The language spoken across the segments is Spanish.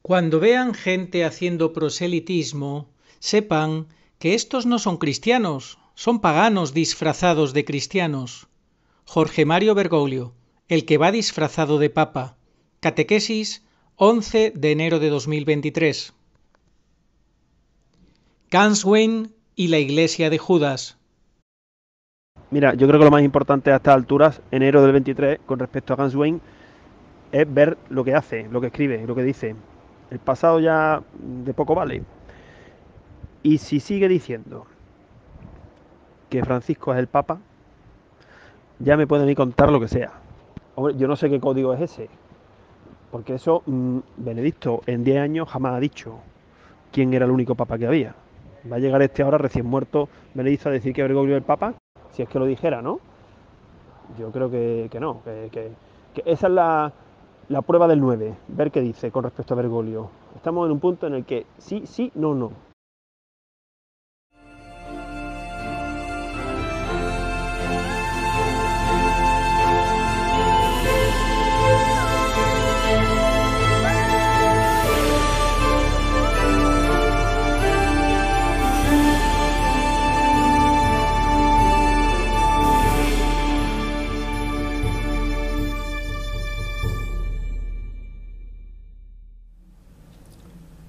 Cuando vean gente haciendo proselitismo, sepan que estos no son cristianos, son paganos disfrazados de cristianos. Jorge Mario Bergoglio, el que va disfrazado de papa. Catequesis, 11 de enero de 2023. Ganswein y la iglesia de Judas. Mira, yo creo que lo más importante a estas alturas, enero del 23, con respecto a Ganswein, es ver lo que hace, lo que escribe, lo que dice. El pasado ya de poco vale. Y si sigue diciendo que Francisco es el Papa, ya me pueden ir contar lo que sea. Hombre, yo no sé qué código es ese, porque eso Benedicto en 10 años jamás ha dicho quién era el único Papa que había. Va a llegar este ahora recién muerto Benedicto a decir que Bergoglio es el Papa, si es que lo dijera, ¿no? Yo creo que no, que esa es la prueba del 9, ver qué dice con respecto a Bergoglio. Estamos en un punto en el que sí, sí, no, no.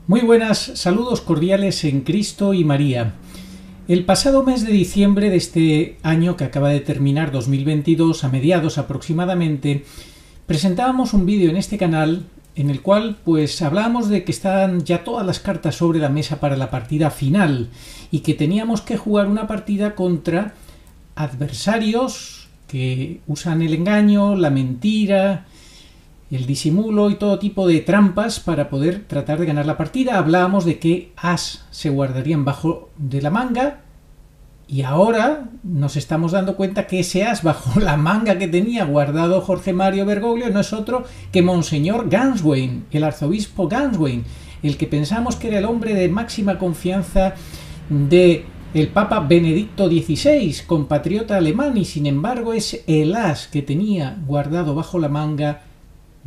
Muy buenas, saludos cordiales en Cristo y María. El pasado mes de diciembre de este año que acaba de terminar, 2022, a mediados aproximadamente, presentábamos un vídeo en este canal en el cual pues hablábamos de que están ya todas las cartas sobre la mesa para la partida final y que teníamos que jugar una partida contra adversarios que usan el engaño, la mentira, el disimulo y todo tipo de trampas para poder tratar de ganar la partida. Hablábamos de qué as se guardarían bajo de la manga y ahora nos estamos dando cuenta que ese as bajo la manga que tenía guardado Jorge Mario Bergoglio no es otro que Monseñor Ganswein, el arzobispo Ganswein, el que pensamos que era el hombre de máxima confianza de el Papa Benedicto XVI, compatriota alemán, y sin embargo es el as que tenía guardado bajo la manga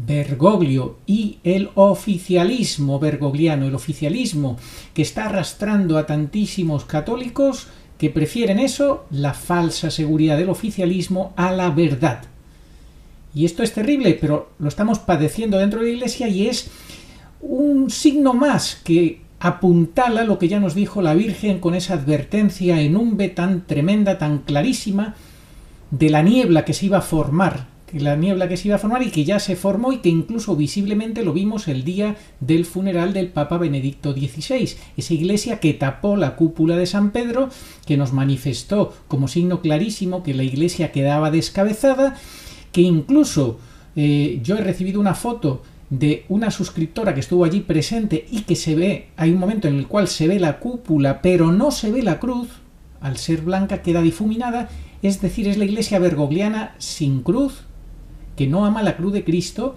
Bergoglio y el oficialismo bergogliano, el oficialismo que está arrastrando a tantísimos católicos que prefieren eso, la falsa seguridad del oficialismo, a la verdad. Y esto es terrible, pero lo estamos padeciendo dentro de la Iglesia y es un signo más que apuntala lo que ya nos dijo la Virgen con esa advertencia en Umbe tan tremenda, tan clarísima, de la niebla que se iba a formar y que ya se formó y que incluso visiblemente lo vimos el día del funeral del Papa Benedicto XVI, esa iglesia que tapó la cúpula de San Pedro, que nos manifestó como signo clarísimo que la iglesia quedaba descabezada, que incluso yo he recibido una foto de una suscriptora que estuvo allí presente y que se ve, hay un momento en el cual se ve la cúpula pero no se ve la cruz, al ser blanca queda difuminada, es decir, es la iglesia bergogliana sin cruz, que no ama la cruz de Cristo,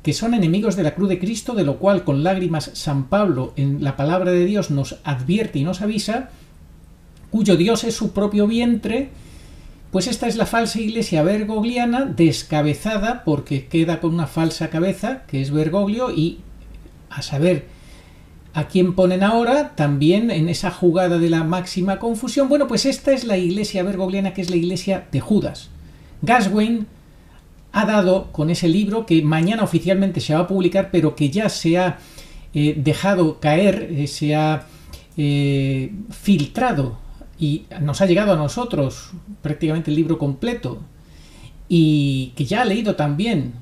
que son enemigos de la cruz de Cristo, de lo cual con lágrimas San Pablo en la palabra de Dios nos advierte y nos avisa, cuyo Dios es su propio vientre. Pues esta es la falsa iglesia bergogliana, descabezada porque queda con una falsa cabeza, que es Bergoglio, y a saber a quién ponen ahora, también en esa jugada de la máxima confusión. Bueno, pues esta es la iglesia bergogliana, que es la iglesia de Judas. Ganswein ha dado con ese libro que mañana oficialmente se va a publicar, pero que ya se ha dejado caer, se ha filtrado y nos ha llegado a nosotros prácticamente el libro completo, y que ya ha leído también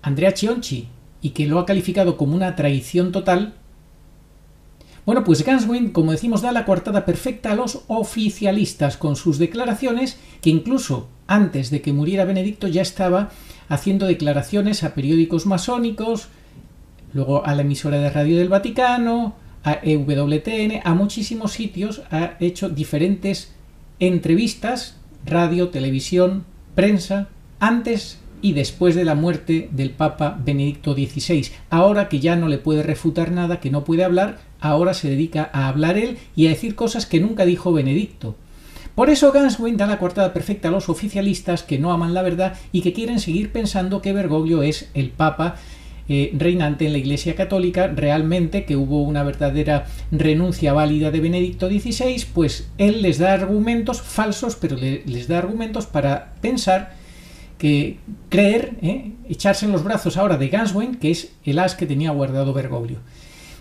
Andrea Chionchi y que lo ha calificado como una traición total. Bueno, pues Ganswein, como decimos, da la coartada perfecta a los oficialistas con sus declaraciones, que incluso antes de que muriera Benedicto ya estaba haciendo declaraciones a periódicos masónicos, luego a la emisora de radio del Vaticano, a EWTN, a muchísimos sitios, ha hecho diferentes entrevistas, radio, televisión, prensa, antes y después de la muerte del Papa Benedicto XVI. Ahora que ya no le puede refutar nada, que no puede hablar, ahora se dedica a hablar él y a decir cosas que nunca dijo Benedicto. Por eso Ganswein da la coartada perfecta a los oficialistas que no aman la verdad y que quieren seguir pensando que Bergoglio es el Papa reinante en la Iglesia Católica, realmente que hubo una verdadera renuncia válida de Benedicto XVI, pues él les da argumentos falsos, pero les da argumentos para pensar que creer, echarse en los brazos ahora de Ganswein, que es el as que tenía guardado Bergoglio.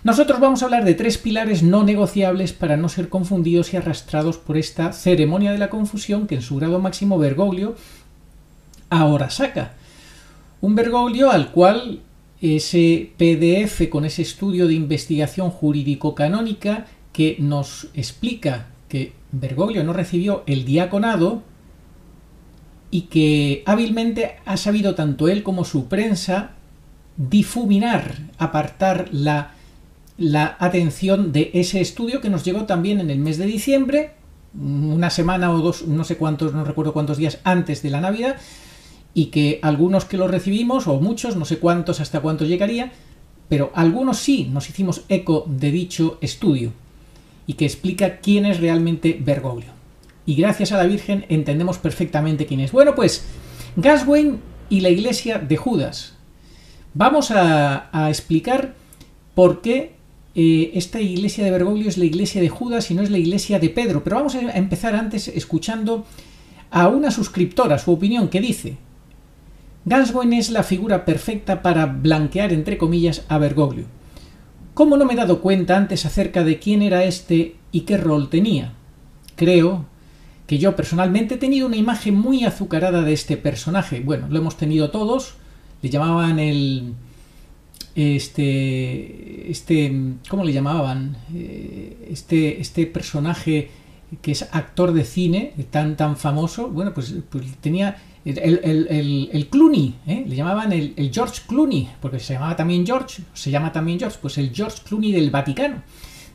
Nosotros vamos a hablar de 3 pilares no negociables para no ser confundidos y arrastrados por esta ceremonia de la confusión que en su grado máximo Bergoglio ahora saca. Un Bergoglio al cual ese PDF con ese estudio de investigación jurídico-canónica que nos explica que Bergoglio no recibió el diaconado y que hábilmente ha sabido tanto él como su prensa difuminar, apartar la atención de ese estudio que nos llegó también en el mes de diciembre, una semana o dos, no sé cuántos, no recuerdo cuántos días antes de la Navidad, y que algunos que lo recibimos, o muchos, no sé cuántos, hasta cuántos llegaría, pero algunos sí nos hicimos eco de dicho estudio, y que explica quién es realmente Bergoglio. Y gracias a la Virgen entendemos perfectamente quién es. Bueno, pues, Ganswein y la iglesia de Judas. Vamos a explicar por qué esta iglesia de Bergoglio es la iglesia de Judas y no es la iglesia de Pedro. Pero vamos a empezar antes escuchando a una suscriptora, su opinión, que dice: Ganswein es la figura perfecta para blanquear, entre comillas, a Bergoglio. ¿Cómo no me he dado cuenta antes acerca de quién era este y qué rol tenía? Creo que yo personalmente he tenido una imagen muy azucarada de este personaje. Bueno, lo hemos tenido todos. Le llamaban ¿cómo le llamaban? Este personaje que es actor de cine tan famoso. Bueno, pues tenía el Clooney, le llamaban el George Clooney, porque se llama también George, pues el George Clooney del Vaticano.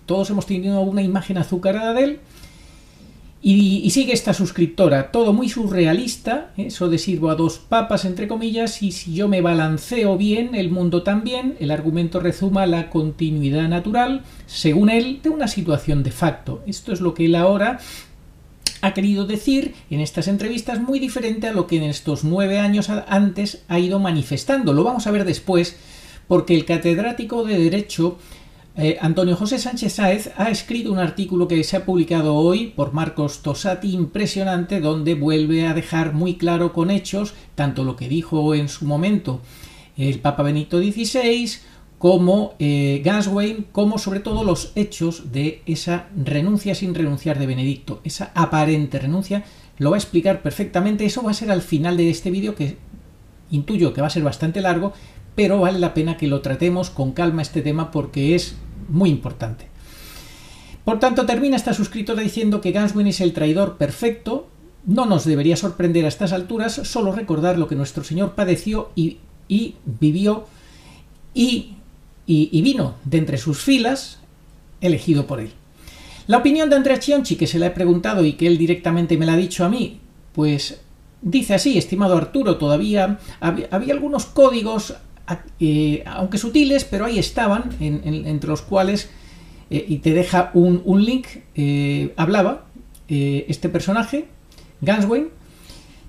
Todos hemos tenido una imagen azucarada de él. Y sigue esta suscriptora, todo muy surrealista, eso de sirvo a 2 papas, entre comillas, y si yo me balanceo bien, el mundo también, el argumento rezuma la continuidad natural, según él, de una situación de facto. Esto es lo que él ahora ha querido decir en estas entrevistas, muy diferente a lo que en estos 9 años antes ha ido manifestando. Lo vamos a ver después, porque el catedrático de Derecho Antonio José Sánchez Sáez ha escrito un artículo que se ha publicado hoy por Marcos Tosati, impresionante, donde vuelve a dejar muy claro con hechos tanto lo que dijo en su momento el Papa Benedicto XVI como Ganswein, como sobre todo los hechos de esa renuncia sin renunciar de Benedicto, esa aparente renuncia. Lo va a explicar perfectamente. Eso va a ser al final de este vídeo, que intuyo que va a ser bastante largo, pero vale la pena que lo tratemos con calma este tema porque es muy importante. Por tanto, termina esta suscriptora diciendo que Ganswein es el traidor perfecto. No nos debería sorprender a estas alturas, solo recordar lo que nuestro Señor padeció y vivió y vino de entre sus filas, elegido por él. La opinión de Andrea Chionchi, que se la he preguntado y que él directamente me la ha dicho a mí, pues dice así: estimado Arturo, todavía había algunos códigos, aunque sutiles, pero ahí estaban, entre los cuales, y te deja un link, hablaba este personaje, Ganswein,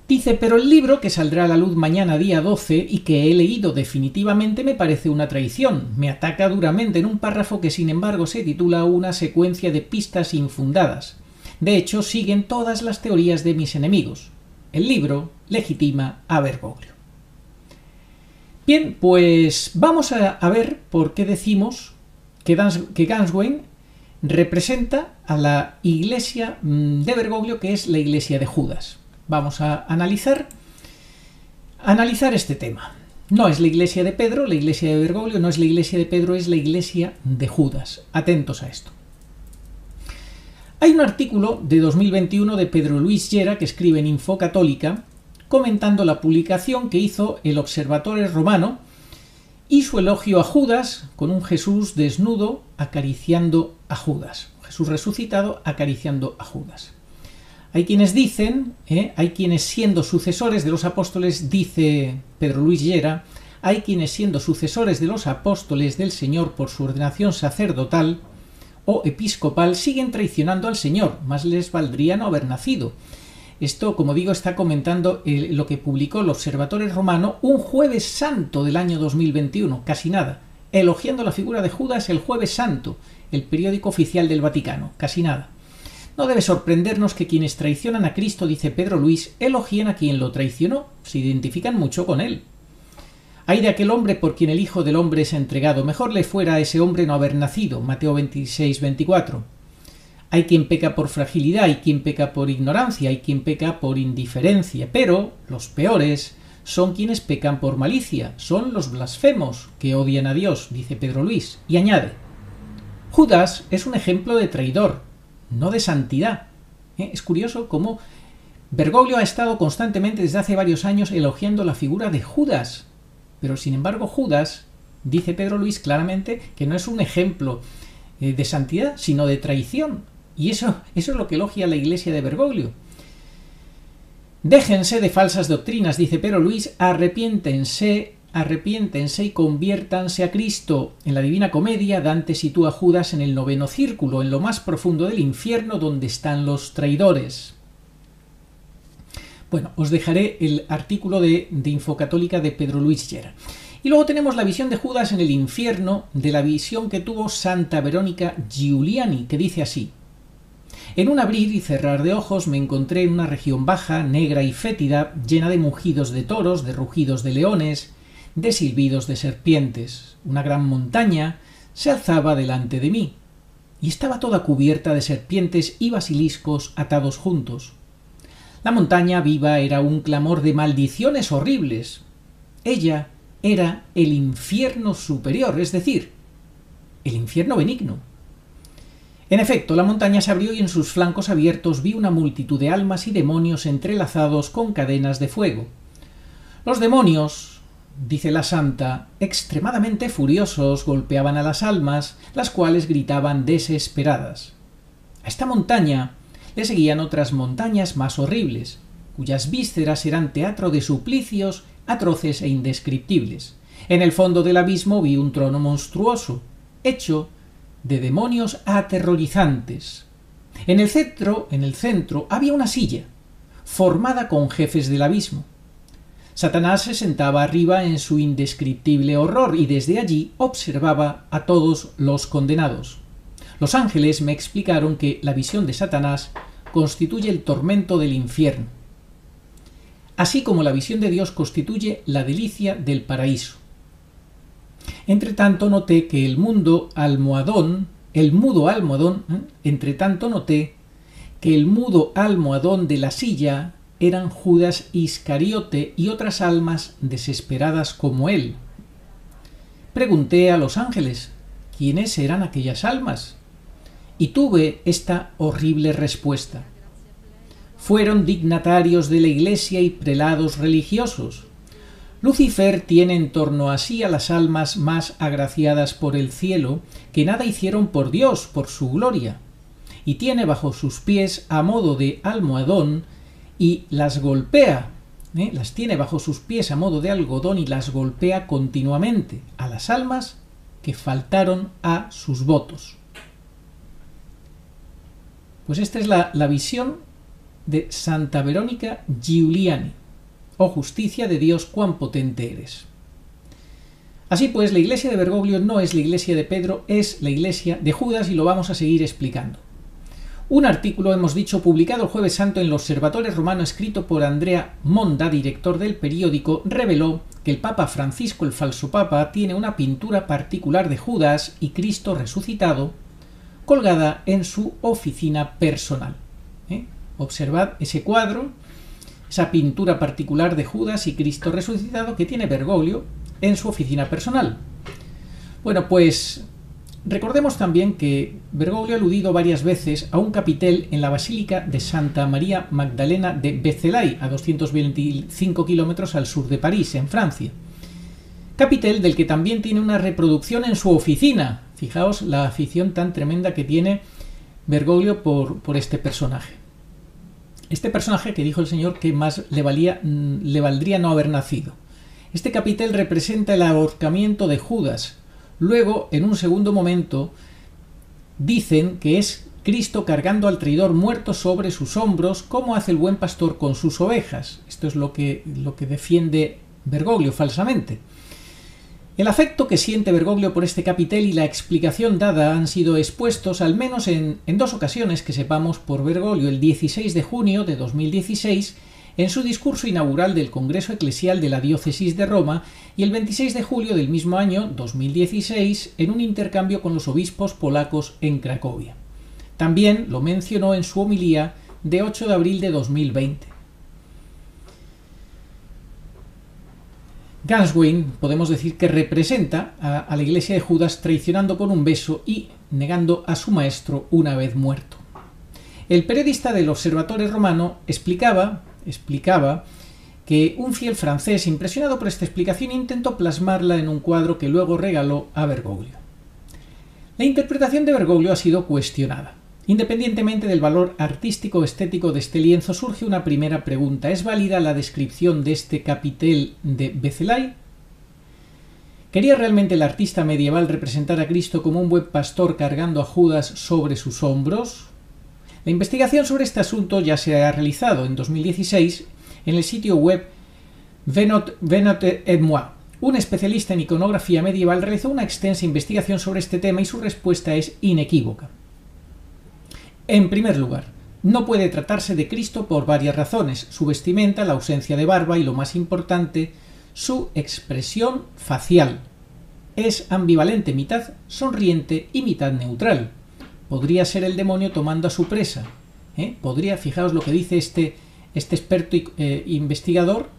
dice: pero el libro que saldrá a la luz mañana día 12 y que he leído definitivamente me parece una traición. Me ataca duramente en un párrafo que sin embargo se titula Una secuencia de pistas infundadas. De hecho, siguen todas las teorías de mis enemigos. El libro legitima a Bergoglio. Bien, pues vamos a ver por qué decimos que Ganswein representa a la iglesia de Bergoglio, que es la iglesia de Judas. Vamos a analizar este tema. No es la iglesia de Pedro, la iglesia de Bergoglio, no es la iglesia de Pedro, es la iglesia de Judas. Atentos a esto. Hay un artículo de 2021 de Pedro Luis Llera que escribe en Infocatólica comentando la publicación que hizo el Observatore Romano y su elogio a Judas con un Jesús desnudo acariciando a Judas. Jesús resucitado acariciando a Judas. Hay quienes dicen, hay quienes siendo sucesores de los apóstoles, dice Pedro Luis Llera, hay quienes siendo sucesores de los apóstoles del Señor por su ordenación sacerdotal o episcopal siguen traicionando al Señor, más les valdría no haber nacido. Esto, como digo, está comentando lo que publicó el Observatorio Romano un Jueves Santo del año 2021, casi nada, elogiando la figura de Judas el Jueves Santo, el periódico oficial del Vaticano, casi nada. No debe sorprendernos que quienes traicionan a Cristo, dice Pedro Luis, elogien a quien lo traicionó, se identifican mucho con él. Hay de aquel hombre por quien el Hijo del Hombre es entregado, mejor le fuera a ese hombre no haber nacido, Mateo 26, 24. Hay quien peca por fragilidad, hay quien peca por ignorancia, hay quien peca por indiferencia, pero los peores son quienes pecan por malicia, son los blasfemos que odian a Dios, dice Pedro Luis, y añade: Judas es un ejemplo de traidor, no de santidad. Es curioso cómo Bergoglio ha estado constantemente desde hace varios años elogiando la figura de Judas, pero sin embargo Judas, dice Pedro Luis claramente, que no es un ejemplo de santidad, sino de traición. Y eso es lo que elogia la Iglesia de Bergoglio. Déjense de falsas doctrinas, dice Pedro Luis, arrepiéntense y conviértanse a Cristo. En la Divina Comedia, Dante sitúa a Judas en el 9º círculo, en lo más profundo del infierno, donde están los traidores. Bueno, os dejaré el artículo de Infocatólica de Pedro Luis Llera. Y luego tenemos la visión de Judas en el infierno, de la visión que tuvo Santa Verónica Giuliani, que dice así: En un abrir y cerrar de ojos me encontré en una región baja, negra y fétida, llena de mugidos de toros, de rugidos de leones, de silbidos de serpientes. Una gran montaña se alzaba delante de mí, y estaba toda cubierta de serpientes y basiliscos atados juntos. La montaña viva era un clamor de maldiciones horribles. Ella era el infierno superior, es decir, el infierno benigno. En efecto, la montaña se abrió y en sus flancos abiertos vi una multitud de almas y demonios entrelazados con cadenas de fuego. Los demonios, dice la santa, extremadamente furiosos, golpeaban a las almas, las cuales gritaban desesperadas. A esta montaña le seguían otras montañas más horribles, cuyas vísceras eran teatro de suplicios atroces e indescriptibles. En el fondo del abismo vi un trono monstruoso, hecho de demonios aterrorizantes. En el centro había una silla, formada con jefes del abismo. Satanás se sentaba arriba en su indescriptible horror y desde allí observaba a todos los condenados. Los ángeles me explicaron que la visión de Satanás constituye el tormento del infierno, así como la visión de Dios constituye la delicia del paraíso. Entre tanto noté que el mudo almohadón de la silla eran Judas Iscariote y otras almas desesperadas como él. Pregunté a los ángeles quiénes eran aquellas almas, y tuve esta horrible respuesta: fueron dignatarios de la Iglesia y prelados religiosos. Lucifer tiene en torno a sí a las almas más agraciadas por el cielo, que nada hicieron por Dios, por su gloria, y tiene bajo sus pies a modo de almohadón y las golpea, las tiene bajo sus pies a modo de algodón y las golpea continuamente a las almas que faltaron a sus votos. Pues esta es la visión de Santa Verónica Giuliani. Oh justicia de Dios, cuán potente eres. Así pues, la iglesia de Bergoglio no es la iglesia de Pedro, es la iglesia de Judas, y lo vamos a seguir explicando. Un artículo, hemos dicho, publicado el Jueves Santo en el Observatorio Romano, escrito por Andrea Monda, director del periódico, reveló que el Papa Francisco, el falso Papa, tiene una pintura particular de Judas y Cristo resucitado colgada en su oficina personal. Observad ese cuadro, esa pintura particular de Judas y Cristo resucitado que tiene Bergoglio en su oficina personal. Bueno, pues recordemos también que Bergoglio ha aludido varias veces a un capitel en la Basílica de Santa María Magdalena de Vézelay, a 225 kilómetros al sur de París, en Francia. Capitel del que también tiene una reproducción en su oficina. Fijaos la afición tan tremenda que tiene Bergoglio por este personaje. Este personaje que dijo el Señor que más le valdría no haber nacido. Este capitel representa el ahorcamiento de Judas. Luego, en un segundo momento, dicen que es Cristo cargando al traidor muerto sobre sus hombros, como hace el buen pastor con sus ovejas. Esto es lo que defiende Bergoglio falsamente. El afecto que siente Bergoglio por este capitel y la explicación dada han sido expuestos al menos en dos ocasiones que sepamos por Bergoglio: el 16 de junio de 2016 en su discurso inaugural del Congreso Eclesial de la Diócesis de Roma, y el 26 de julio del mismo año 2016 en un intercambio con los obispos polacos en Cracovia. También lo mencionó en su homilía de 8 de abril de 2020. Ganswein podemos decir que representa a la Iglesia de Judas traicionando con un beso y negando a su maestro una vez muerto. El periodista del Observatore Romano explicaba que un fiel francés, impresionado por esta explicación, intentó plasmarla en un cuadro que luego regaló a Bergoglio. La interpretación de Bergoglio ha sido cuestionada. Independientemente del valor artístico estético de este lienzo, surge una primera pregunta: ¿es válida la descripción de este capitel de Bezelay? ¿Quería realmente el artista medieval representar a Cristo como un buen pastor cargando a Judas sobre sus hombros? La investigación sobre este asunto ya se ha realizado en 2016 en el sitio web Venot et moi. Un especialista en iconografía medieval realizó una extensa investigación sobre este tema y su respuesta es inequívoca. En primer lugar, no puede tratarse de Cristo por varias razones: su vestimenta, la ausencia de barba y, lo más importante, su expresión facial. Es ambivalente, mitad sonriente y mitad neutral. Podría ser el demonio tomando a su presa. Fijaos lo que dice este experto investigador.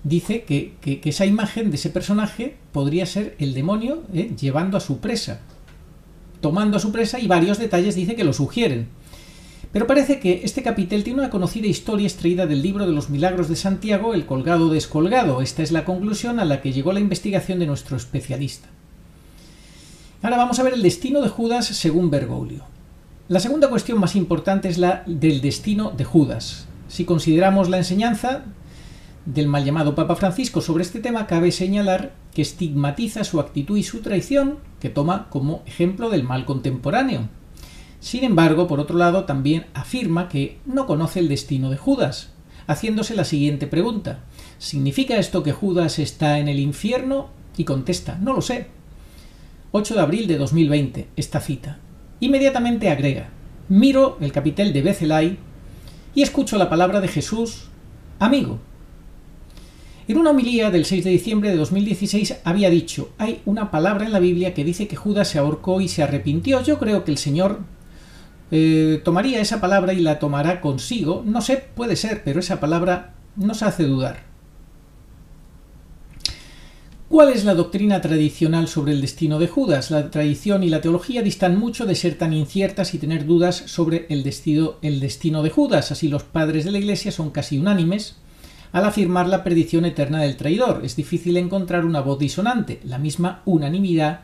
Dice que esa imagen de ese personaje podría ser el demonio llevando a su presa, tomando a su presa, y varios detalles dice que lo sugieren. Pero parece que este capitel tiene una conocida historia extraída del libro de los Milagros de Santiago, El colgado descolgado. Esta es la conclusión a la que llegó la investigación de nuestro especialista. Ahora vamos a ver el destino de Judas según Bergoglio. La segunda cuestión más importante es la del destino de Judas. Si consideramos la enseñanza del mal llamado Papa Francisco sobre este tema, cabe señalar que estigmatiza su actitud y su traición, que toma como ejemplo del mal contemporáneo. Sin embargo, por otro lado, también afirma que no conoce el destino de Judas, haciéndose la siguiente pregunta: ¿significa esto que Judas está en el infierno? Y contesta: no lo sé. 8 de abril de 2020, esta cita. Inmediatamente agrega: miro el capitel de Bezelay y escucho la palabra de Jesús: amigo. En una homilía del 6 de diciembre de 2016 había dicho: hay una palabra en la Biblia que dice que Judas se ahorcó y se arrepintió. Yo creo que el Señor tomaría esa palabra y la tomará consigo. No sé, puede ser, pero esa palabra nos hace dudar. ¿Cuál es la doctrina tradicional sobre el destino de Judas? La tradición y la teología distan mucho de ser tan inciertas y tener dudas sobre el destino de Judas. Así, los padres de la Iglesia son casi unánimes al afirmar la perdición eterna del traidor. Es difícil encontrar una voz disonante. La misma unanimidad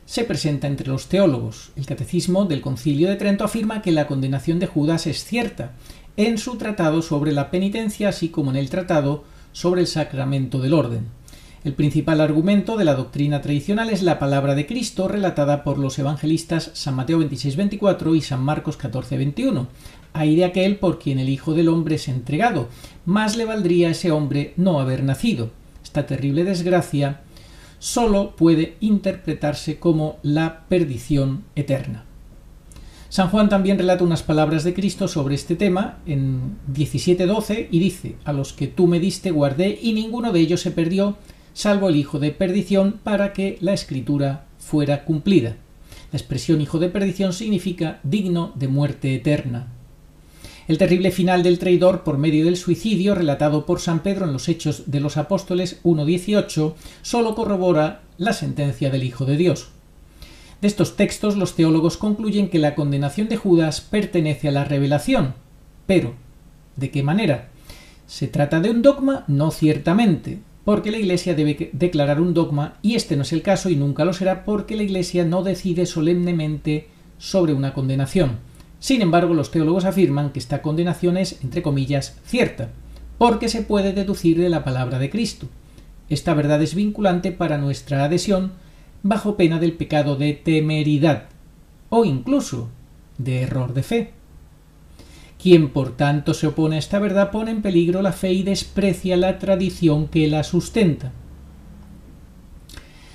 se presenta entre los teólogos. El Catecismo del Concilio de Trento afirma que la condenación de Judas es cierta en su tratado sobre la penitencia, así como en el tratado sobre el sacramento del orden. El principal argumento de la doctrina tradicional es la palabra de Cristo relatada por los evangelistas San Mateo 26:24 y San Marcos 14:21. Ay de aquel por quien el Hijo del Hombre es entregado, más le valdría a ese hombre no haber nacido. Esta terrible desgracia solo puede interpretarse como la perdición eterna. San Juan también relata unas palabras de Cristo sobre este tema en 17:12 y dice: a los que tú me diste guardé y ninguno de ellos se perdió, salvo el hijo de perdición, para que la escritura fuera cumplida. La expresión hijo de perdición significa digno de muerte eterna. El terrible final del traidor por medio del suicidio, relatado por San Pedro en los Hechos de los Apóstoles 1:18, solo corrobora la sentencia del Hijo de Dios. De estos textos, los teólogos concluyen que la condenación de Judas pertenece a la revelación. Pero, ¿de qué manera? ¿Se trata de un dogma? No, ciertamente, porque la Iglesia debe declarar un dogma, y este no es el caso y nunca lo será, porque la Iglesia no decide solemnemente sobre una condenación. Sin embargo, los teólogos afirman que esta condenación es, entre comillas, cierta, porque se puede deducir de la palabra de Cristo. Esta verdad es vinculante para nuestra adhesión bajo pena del pecado de temeridad, o incluso de error de fe. Quien por tanto se opone a esta verdad pone en peligro la fe y desprecia la tradición que la sustenta.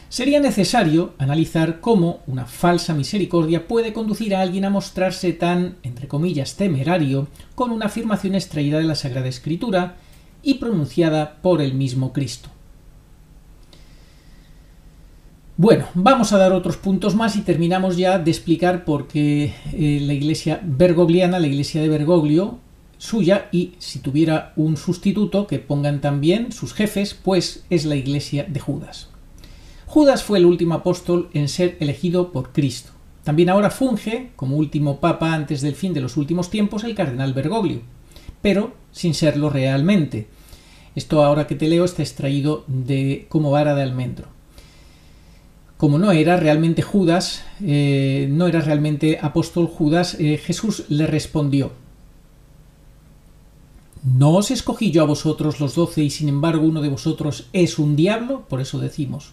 Sería necesario analizar cómo una falsa misericordia puede conducir a alguien a mostrarse tan, entre comillas, temerario con una afirmación extraída de la Sagrada Escritura y pronunciada por el mismo Cristo. Bueno, vamos a dar otros puntos más y terminamos ya de explicar por qué la iglesia bergogliana, la iglesia de Bergoglio, suya, y si tuviera un sustituto que pongan también sus jefes, pues es la iglesia de Judas. Judas fue el último apóstol en ser elegido por Cristo. También ahora funge como último papa antes del fin de los últimos tiempos el cardenal Bergoglio, pero sin serlo realmente. Esto ahora que te leo está extraído de como vara de almendro. Como no era realmente Judas, no era realmente apóstol Judas, Jesús le respondió: ¿no os escogí yo a vosotros los 12 y sin embargo uno de vosotros es un diablo? Por eso decimos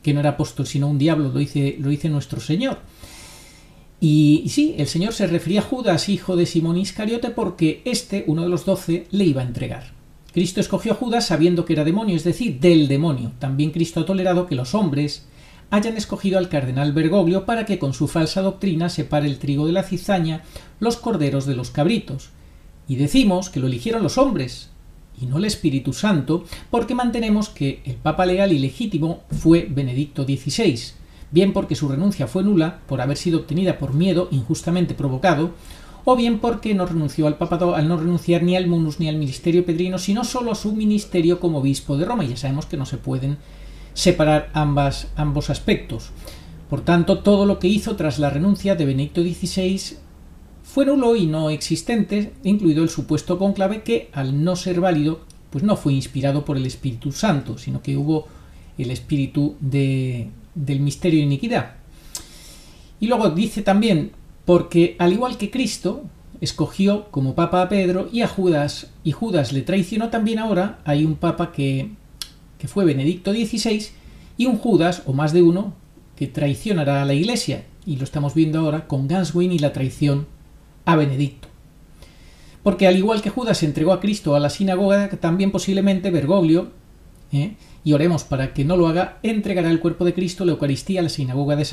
que no era apóstol sino un diablo, lo dice nuestro Señor. Y sí, el Señor se refería a Judas, hijo de Simón Iscariote, porque uno de los 12, le iba a entregar. Cristo escogió a Judas sabiendo que era demonio, es decir, del demonio. También Cristo ha tolerado que los hombres hayan escogido al cardenal Bergoglio para que con su falsa doctrina separe el trigo de la cizaña, los corderos de los cabritos. Y decimos que lo eligieron los hombres y no el Espíritu Santo, porque mantenemos que el Papa legal y legítimo fue Benedicto XVI, bien porque su renuncia fue nula por haber sido obtenida por miedo injustamente provocado, o bien porque no renunció al papado al no renunciar ni al munus ni al ministerio pedrino, sino solo a su ministerio como obispo de Roma. Y ya sabemos que no se pueden separar ambos aspectos. Por tanto, todo lo que hizo tras la renuncia de Benedicto XVI fue nulo y no existente, incluido el supuesto cónclave que, al no ser válido, pues no fue inspirado por el Espíritu Santo, sino que hubo el espíritu del misterio de iniquidad. Y luego dice también, porque al igual que Cristo escogió como papa a Pedro y a Judas, y Judas le traicionó, también ahora hay un papa que fue Benedicto XVI, y un Judas, o más de uno, que traicionará a la iglesia, y lo estamos viendo ahora con Ganswein y la traición a Benedicto. Porque al igual que Judas entregó a Cristo a la sinagoga, también posiblemente Bergoglio, y oremos para que no lo haga, entregará el cuerpo de Cristo, la Eucaristía, a la sinagoga de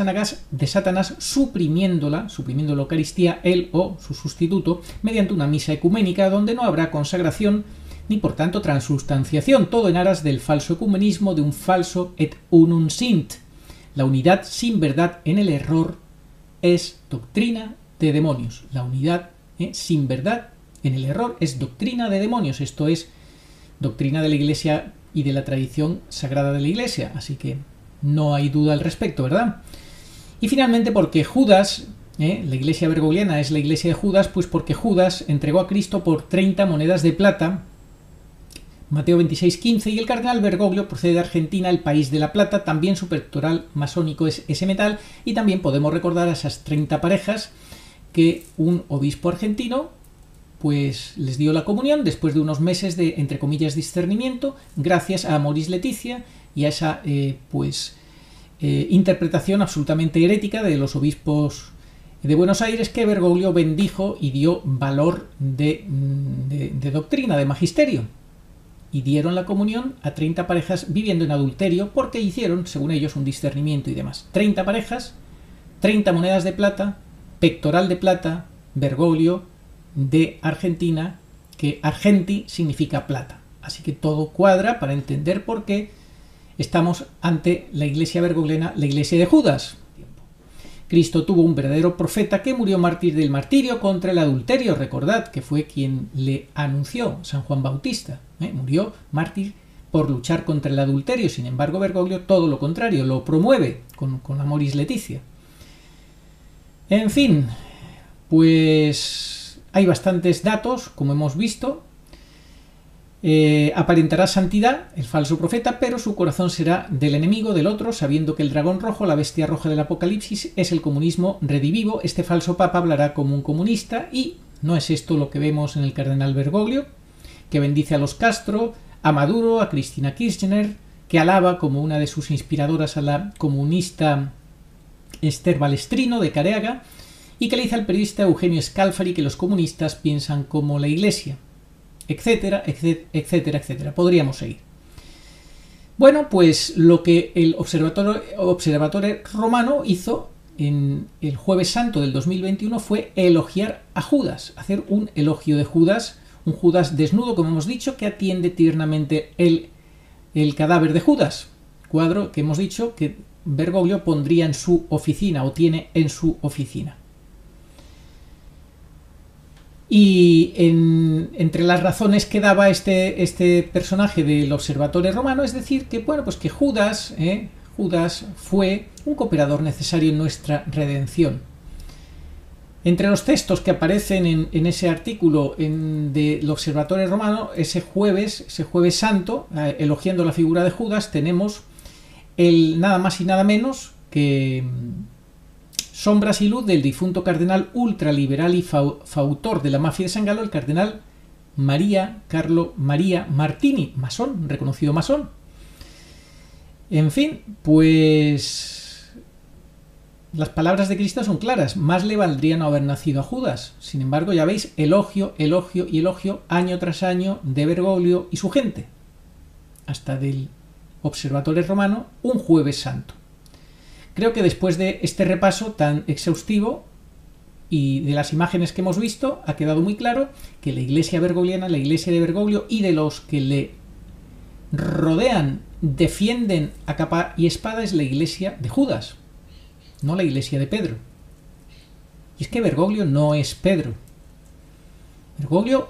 Satanás, suprimiendo la Eucaristía, él o su sustituto, mediante una misa ecuménica donde no habrá consagración ni por tanto transustanciación, todo en aras del falso ecumenismo, de un falso et unum sint. La unidad sin verdad en el error es doctrina de demonios. La unidad sin verdad en el error es doctrina de demonios. Esto es doctrina de la Iglesia y de la tradición sagrada de la Iglesia. Así que no hay duda al respecto, ¿verdad? Y finalmente porque Judas, la Iglesia bergogliana es la Iglesia de Judas, pues porque Judas entregó a Cristo por 30 monedas de plata, Mateo 26:15, y el cardenal Bergoglio procede de Argentina, el país de la plata, también su pectoral masónico es ese metal, y también podemos recordar a esas 30 parejas que un obispo argentino pues les dio la comunión después de unos meses de, entre comillas, discernimiento, gracias a Amoris Laetitia y a esa interpretación absolutamente herética de los obispos de Buenos Aires, que Bergoglio bendijo y dio valor de doctrina, de magisterio. Y dieron la comunión a 30 parejas viviendo en adulterio porque hicieron, según ellos, un discernimiento y demás. 30 parejas, 30 monedas de plata, pectoral de plata, Bergoglio de Argentina, que argenti significa plata. Así que todo cuadra para entender por qué estamos ante la iglesia bergogliana, la iglesia de Judas. Cristo tuvo un verdadero profeta que murió mártir del martirio contra el adulterio. Recordad que fue quien le anunció, San Juan Bautista. Murió mártir por luchar contra el adulterio. Sin embargo, Bergoglio todo lo contrario, lo promueve con Amoris Laetitia. En fin, pues hay bastantes datos, como hemos visto. Aparentará santidad el falso profeta, pero su corazón será del enemigo, del otro, sabiendo que el dragón rojo, la bestia roja del Apocalipsis, es el comunismo redivivo. Este falso papa hablará como un comunista, y no es esto lo que vemos en el cardenal Bergoglio, que bendice a los Castro, a Maduro, a Cristina Kirchner, que alaba como una de sus inspiradoras a la comunista Esther Balestrino de Careaga, y que le dice al periodista Eugenio Scalfari que los comunistas piensan como la Iglesia, etcétera, etcétera, etcétera. Podríamos seguir. Bueno, pues lo que el Observatore Romano hizo en el Jueves Santo del 2021 fue elogiar a Judas, hacer un elogio de Judas, un Judas desnudo, como hemos dicho, que atiende tiernamente el cadáver de Judas, cuadro que hemos dicho que Bergoglio pondría en su oficina o tiene en su oficina. Y entre las razones que daba este personaje del Observatore Romano, es decir, que bueno, pues que Judas fue un cooperador necesario en nuestra redención. Entre los textos que aparecen en ese artículo del Observatore Romano, ese jueves santo, elogiando la figura de Judas, tenemos el nada más y nada menos que Sombras y luz del difunto cardenal ultraliberal y fautor de la mafia de San Galo, el cardenal Carlo Maria Martini, masón, reconocido masón. En fin, pues las palabras de Cristo son claras. Más le valdría no haber nacido a Judas. Sin embargo, ya veis, elogio, elogio y elogio año tras año de Bergoglio y su gente. Hasta del Observatore Romano, un Jueves Santo. Creo que después de este repaso tan exhaustivo y de las imágenes que hemos visto, ha quedado muy claro que la iglesia bergogliana, la iglesia de Bergoglio y de los que le rodean, defienden a capa y espada, es la iglesia de Judas, no la iglesia de Pedro. Y es que Bergoglio no es Pedro. Bergoglio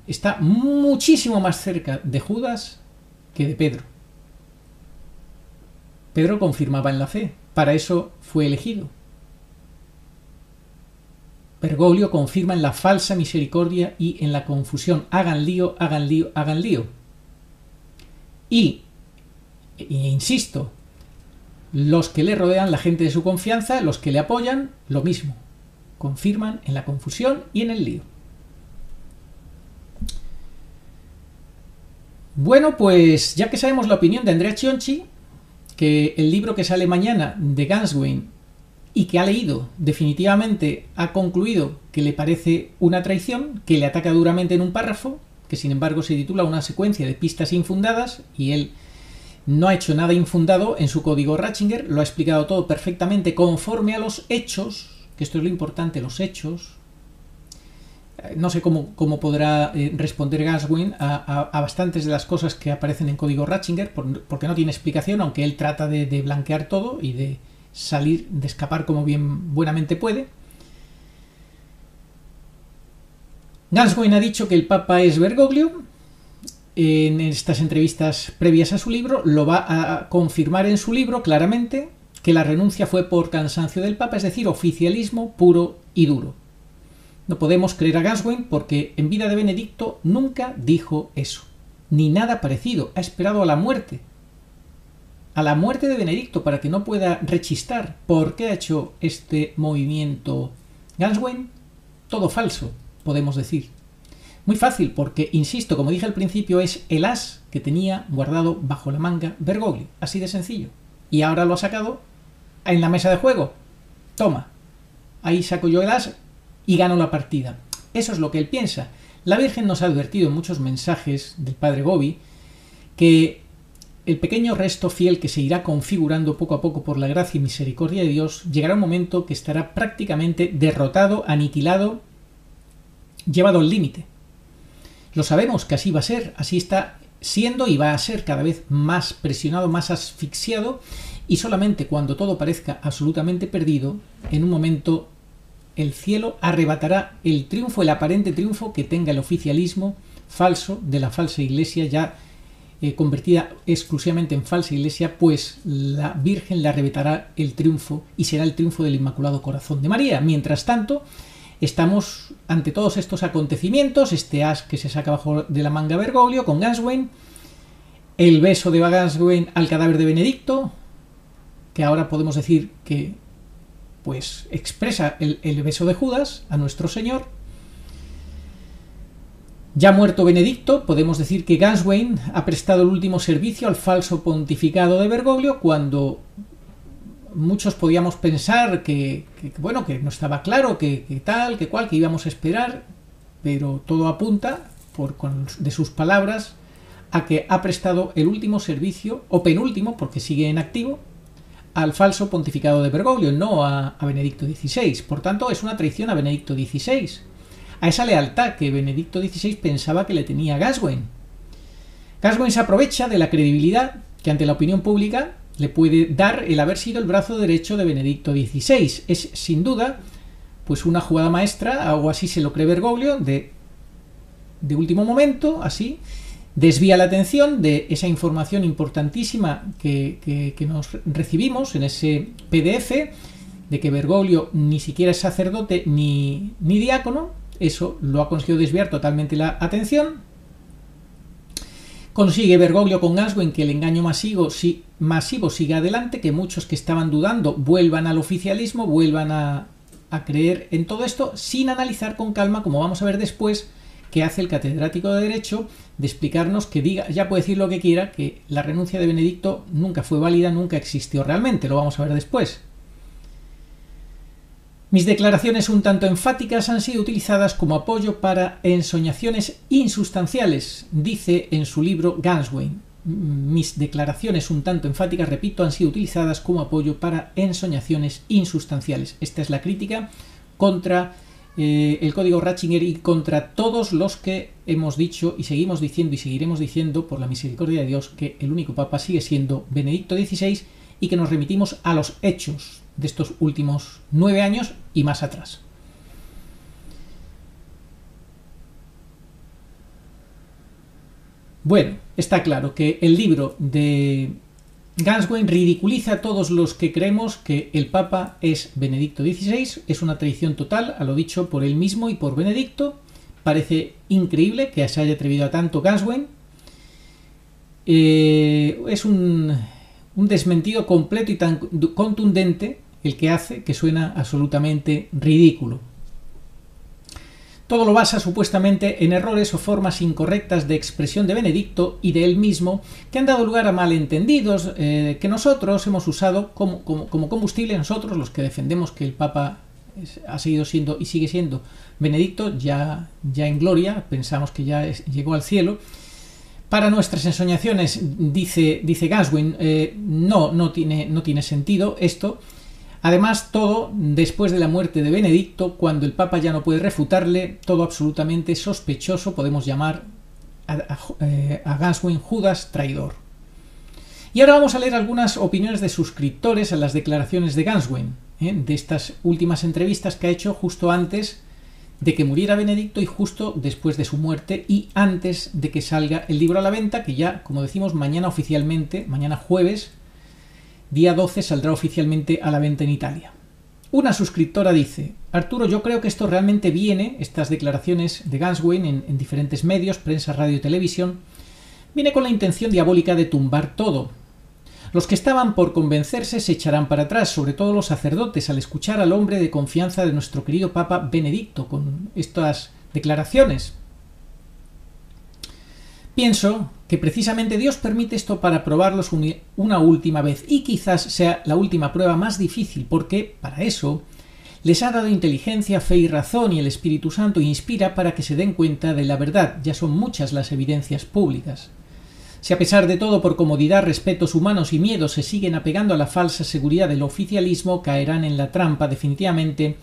está muchísimo más cerca de Judas que de Pedro. Pedro confirmaba en la fe, para eso fue elegido. Bergoglio confirma en la falsa misericordia y en la confusión. Hagan lío, hagan lío, hagan lío. Y insisto, los que le rodean, la gente de su confianza, los que le apoyan, lo mismo. Confirman en la confusión y en el lío. Bueno, pues ya que sabemos la opinión de Andrea Chionchi, que el libro que sale mañana de Ganswein y que ha leído definitivamente ha concluido que le parece una traición, que le ataca duramente en un párrafo, que sin embargo se titula Una secuencia de pistas infundadas, y él no ha hecho nada infundado en su código Ratzinger, lo ha explicado todo perfectamente conforme a los hechos, que esto es lo importante, los hechos. No sé cómo podrá responder Ganswein a bastantes de las cosas que aparecen en código Ratzinger, porque no tiene explicación, aunque él trata de blanquear todo y de salir, de escapar como bien buenamente puede. Ganswein ha dicho que el Papa es Bergoglio. En estas entrevistas previas a su libro lo va a confirmar en su libro claramente, que la renuncia fue por cansancio del Papa, es decir, oficialismo puro y duro. No podemos creer a Ganswein porque en vida de Benedicto nunca dijo eso, ni nada parecido. Ha esperado a la muerte de Benedicto para que no pueda rechistar. ¿Por qué ha hecho este movimiento Ganswein? Todo falso, podemos decir. Muy fácil, porque, insisto, como dije al principio, es el as que tenía guardado bajo la manga Bergoglio, así de sencillo. Y ahora lo ha sacado en la mesa de juego. Toma, ahí saco yo el as y gano la partida. Eso es lo que él piensa. La Virgen nos ha advertido en muchos mensajes del Padre Gobi que el pequeño resto fiel que se irá configurando poco a poco por la gracia y misericordia de Dios, llegará un momento que estará prácticamente derrotado, aniquilado, llevado al límite. Lo sabemos que así va a ser, así está siendo y va a ser cada vez más presionado, más asfixiado, y solamente cuando todo parezca absolutamente perdido, en un momento el cielo arrebatará el triunfo, el aparente triunfo que tenga el oficialismo falso de la falsa iglesia, ya convertida exclusivamente en falsa iglesia, pues la Virgen le arrebatará el triunfo y será el triunfo del Inmaculado Corazón de María. Mientras tanto, estamos ante todos estos acontecimientos, este as que se saca bajo de la manga Bergoglio con Ganswein, el beso de Ganswein al cadáver de Benedicto, que ahora podemos decir que pues expresa el beso de Judas a nuestro Señor. Ya muerto Benedicto, podemos decir que Ganswein ha prestado el último servicio al falso pontificado de Bergoglio cuando muchos podíamos pensar bueno, que no estaba claro, que tal, que cual, que íbamos a esperar, pero todo apunta, de sus palabras, a que ha prestado el último servicio, o penúltimo, porque sigue en activo, al falso pontificado de Bergoglio, no a Benedicto XVI. Por tanto, es una traición a Benedicto XVI, a esa lealtad que Benedicto XVI pensaba que le tenía a Gascoigne. Gascoigne se aprovecha de la credibilidad que ante la opinión pública le puede dar el haber sido el brazo derecho de Benedicto XVI. Es, sin duda, pues una jugada maestra, o así se lo cree Bergoglio, de último momento, así, desvía la atención de esa información importantísima que nos recibimos en ese PDF, de que Bergoglio ni siquiera es sacerdote ni diácono. Eso lo ha conseguido desviar totalmente la atención. Consigue Bergoglio con Gascoigne que el engaño masivo siga adelante, que muchos que estaban dudando vuelvan al oficialismo, vuelvan a creer en todo esto, sin analizar con calma, como vamos a ver después, que hace el catedrático de Derecho, de explicarnos que ya puede decir lo que quiera, que la renuncia de Benedicto nunca fue válida, nunca existió realmente, lo vamos a ver después. Mis declaraciones un tanto enfáticas han sido utilizadas como apoyo para ensoñaciones insustanciales, dice en su libro Gascoigne. Mis declaraciones un tanto enfáticas, repito, han sido utilizadas como apoyo para ensoñaciones insustanciales. Esta es la crítica contra el código Ratzinger y contra todos los que hemos dicho y seguimos diciendo y seguiremos diciendo, por la misericordia de Dios, que el único papa sigue siendo Benedicto XVI y que nos remitimos a los hechos de estos últimos 9 años y más atrás. Bueno, está claro que el libro de Gascoigne ridiculiza a todos los que creemos que el Papa es Benedicto XVI. Es una traición total a lo dicho por él mismo y por Benedicto. Parece increíble que se haya atrevido a tanto Gascoigne. Es un desmentido completo y tan contundente el que hace, que suena absolutamente ridículo. Todo lo basa supuestamente en errores o formas incorrectas de expresión de Benedicto y de él mismo, que han dado lugar a malentendidos que nosotros hemos usado como combustible, nosotros los que defendemos que el Papa ha seguido siendo y sigue siendo Benedicto, ya en gloria, pensamos que ya llegó al cielo. Para nuestras ensoñaciones, dice Gascoigne, no tiene sentido esto. Además, todo después de la muerte de Benedicto, cuando el Papa ya no puede refutarle, todo absolutamente sospechoso, podemos llamar a Gascoigne Judas traidor. Y ahora vamos a leer algunas opiniones de suscriptores a las declaraciones de Gascoigne, de estas últimas entrevistas que ha hecho justo antes de que muriera Benedicto y justo después de su muerte y antes de que salga el libro a la venta, que ya, como decimos, mañana oficialmente, mañana jueves, día 12, saldrá oficialmente a la venta en Italia. Una suscriptora dice: Arturo, yo creo que esto realmente viene, estas declaraciones de Gascoigne en diferentes medios, prensa, radio y televisión, viene con la intención diabólica de tumbar todo. Los que estaban por convencerse se echarán para atrás, sobre todo los sacerdotes, al escuchar al hombre de confianza de nuestro querido Papa Benedicto con estas declaraciones. Pienso que precisamente Dios permite esto para probarlos una última vez, y quizás sea la última prueba más difícil, porque para eso les ha dado inteligencia, fe y razón, y el Espíritu Santo inspira para que se den cuenta de la verdad. Ya son muchas las evidencias públicas. Si a pesar de todo, por comodidad, respetos humanos y miedos, se siguen apegando a la falsa seguridad del oficialismo, caerán en la trampa definitivamente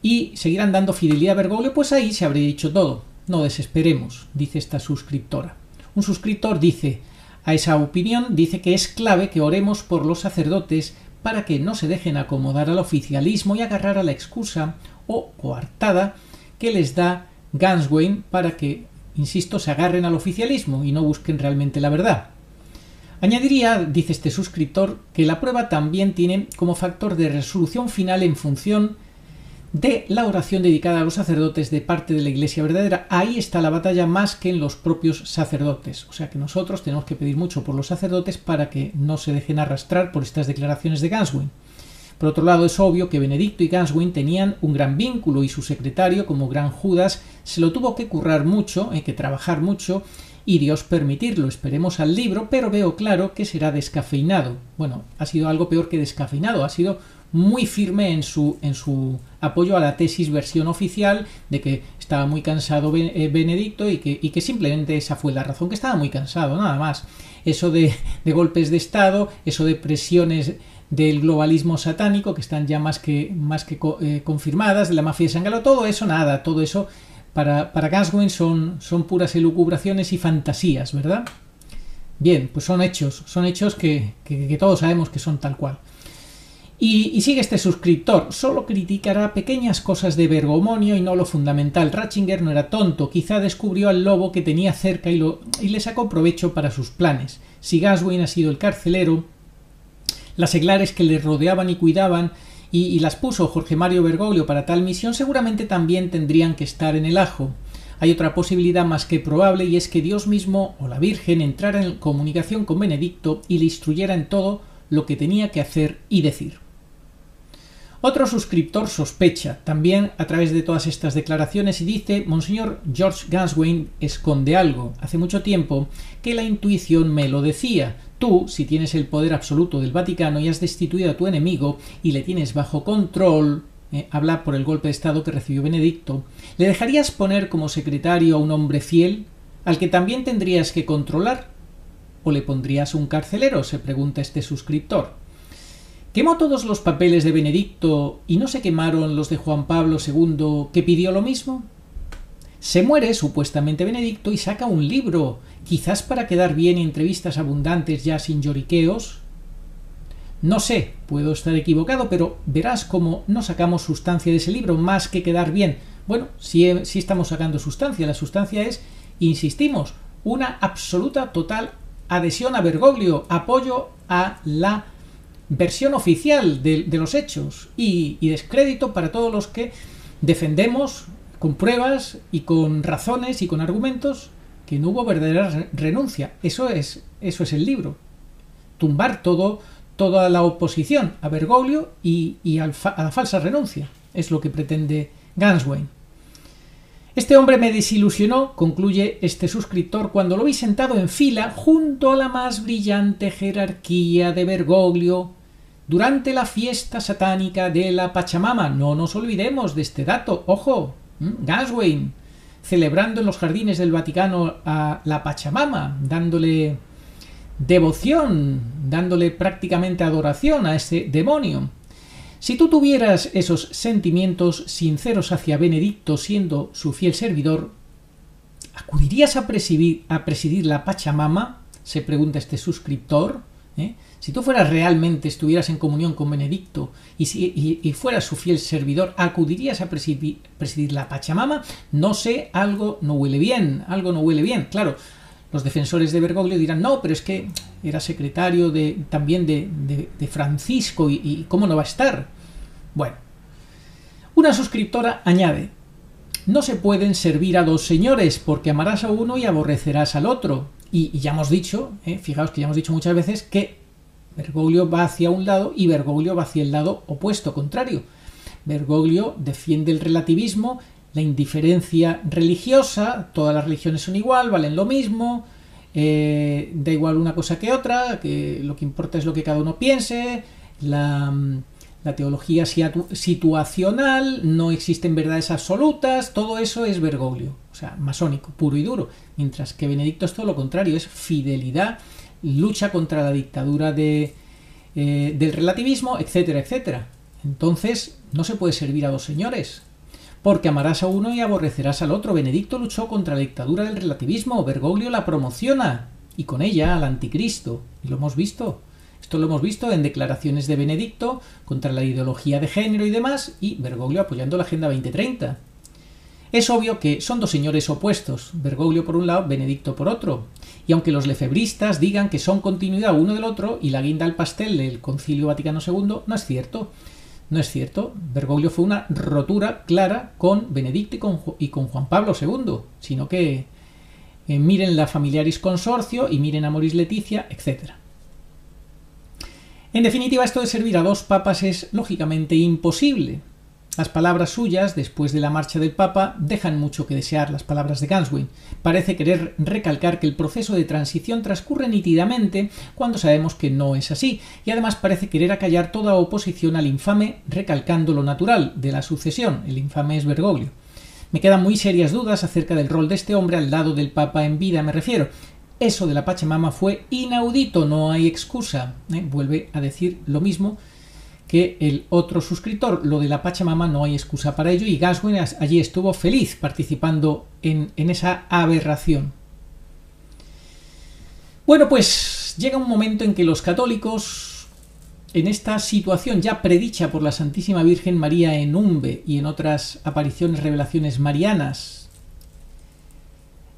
y seguirán dando fidelidad a Bergoglio, pues ahí se habría dicho todo. No desesperemos, dice esta suscriptora. Un suscriptor dice a esa opinión, dice que es clave que oremos por los sacerdotes para que no se dejen acomodar al oficialismo y agarrar a la excusa o coartada que les da Gascoigne para que, insisto, se agarren al oficialismo y no busquen realmente la verdad. Añadiría, dice este suscriptor, que la prueba también tiene como factor de resolución final en función de la oración dedicada a los sacerdotes de parte de la Iglesia verdadera. Ahí está la batalla más que en los propios sacerdotes. O sea que nosotros tenemos que pedir mucho por los sacerdotes para que no se dejen arrastrar por estas declaraciones de Gascoigne. Por otro lado, es obvio que Benedicto y Gascoigne tenían un gran vínculo y su secretario, como gran Judas, se lo tuvo que currar mucho, que trabajar mucho, y Dios permitirlo. Esperemos al libro, pero veo claro que será descafeinado. Bueno, ha sido algo peor que descafeinado, ha sido muy firme en su apoyo a la tesis versión oficial de que estaba muy cansado Benedicto y que simplemente esa fue la razón, que estaba muy cansado, nada más. Eso de golpes de Estado, eso de presiones del globalismo satánico, que están ya más que confirmadas, de la mafia de San Galo, todo eso nada, todo eso para Ganswein son puras elucubraciones y fantasías, ¿verdad? Bien, pues son hechos que todos sabemos que son tal cual. Y sigue este suscriptor, solo criticará pequeñas cosas de Bergomonio y no lo fundamental. Ratzinger no era tonto, quizá descubrió al lobo que tenía cerca y le sacó provecho para sus planes. Si Ganswein ha sido el carcelero, las seglares que le rodeaban y cuidaban y las puso Jorge Mario Bergoglio para tal misión, seguramente también tendrían que estar en el ajo. Hay otra posibilidad más que probable, y es que Dios mismo o la Virgen entrara en comunicación con Benedicto y le instruyera en todo lo que tenía que hacer y decir. Otro suscriptor sospecha, también a través de todas estas declaraciones, y dice: Monseñor George Ganswein esconde algo. Hace mucho tiempo que la intuición me lo decía. Tú, si tienes el poder absoluto del Vaticano y has destituido a tu enemigo y le tienes bajo control, habla por el golpe de Estado que recibió Benedicto, ¿le dejarías poner como secretario a un hombre fiel, al que también tendrías que controlar? ¿O le pondrías un carcelero?, se pregunta este suscriptor. ¿Quemó todos los papeles de Benedicto y no se quemaron los de Juan Pablo II, que pidió lo mismo? Se muere supuestamente Benedicto y saca un libro, quizás para quedar bien y entrevistas abundantes ya sin lloriqueos. No sé, puedo estar equivocado, pero verás cómo no sacamos sustancia de ese libro más que quedar bien. Bueno, sí estamos sacando sustancia. La sustancia es, insistimos, una absoluta, total adhesión a Bergoglio, apoyo a la versión oficial de los hechos y descrédito para todos los que defendemos con pruebas y con razones y con argumentos que no hubo verdadera renuncia. Eso es el libro. Tumbar toda la oposición a Bergoglio y a la falsa renuncia. Es lo que pretende Ganswein. Este hombre me desilusionó, concluye este suscriptor, cuando lo vi sentado en fila junto a la más brillante jerarquía de Bergoglio durante la fiesta satánica de la Pachamama. No nos olvidemos de este dato. ¡Ojo! Ganswein celebrando en los jardines del Vaticano a la Pachamama, dándole devoción, dándole prácticamente adoración a ese demonio. Si tú tuvieras esos sentimientos sinceros hacia Benedicto siendo su fiel servidor, ¿acudirías a presidir la Pachamama?, se pregunta este suscriptor. Si tú estuvieras en comunión con Benedicto y fueras su fiel servidor, ¿acudirías a presidir la Pachamama? No sé, algo no huele bien. Claro, los defensores de Bergoglio dirán: no, pero es que era secretario también de Francisco y ¿cómo no va a estar? Bueno, una suscriptora añade: no se pueden servir a dos señores, porque amarás a uno y aborrecerás al otro. Y ya hemos dicho, fijaos que ya hemos dicho muchas veces que Bergoglio va hacia un lado y Bergoglio va hacia el lado opuesto, contrario. Bergoglio defiende el relativismo, la indiferencia religiosa, todas las religiones son igual, valen lo mismo, da igual una cosa que otra, que lo que importa es lo que cada uno piense, la teología situacional, no existen verdades absolutas, todo eso es Bergoglio, o sea, masónico, puro y duro, mientras que Benedicto es todo lo contrario, es fidelidad, lucha contra la dictadura del relativismo, etcétera, etcétera. Entonces, no se puede servir a dos señores, porque amarás a uno y aborrecerás al otro. Benedicto luchó contra la dictadura del relativismo, Bergoglio la promociona, y con ella al anticristo, y lo hemos visto. Esto lo hemos visto en declaraciones de Benedicto contra la ideología de género y demás, y Bergoglio apoyando la Agenda 2030. Es obvio que son dos señores opuestos, Bergoglio por un lado, Benedicto por otro, y aunque los lefebristas digan que son continuidad uno del otro y la guinda al pastel del Concilio Vaticano II, no es cierto. No es cierto. Bergoglio fue una rotura clara con Benedicto y con Juan Pablo II, sino que miren la Familiaris Consortio y miren Amoris Laetitia, etc. En definitiva, esto de servir a dos papas es lógicamente imposible. Las palabras suyas, después de la marcha del Papa, dejan mucho que desear. Las palabras de Ganswein. Parece querer recalcar que el proceso de transición transcurre nítidamente cuando sabemos que no es así, y además parece querer acallar toda oposición al infame, recalcando lo natural de la sucesión. El infame es Bergoglio. Me quedan muy serias dudas acerca del rol de este hombre al lado del Papa en vida, me refiero. Eso de la Pachamama fue inaudito, no hay excusa. Vuelve a decir lo mismo que el otro suscriptor. Lo de la Pachamama no hay excusa para ello, y Ganswein allí estuvo feliz participando en esa aberración. Bueno, pues llega un momento en que los católicos, en esta situación ya predicha por la Santísima Virgen María en Umbe y en otras apariciones, revelaciones marianas,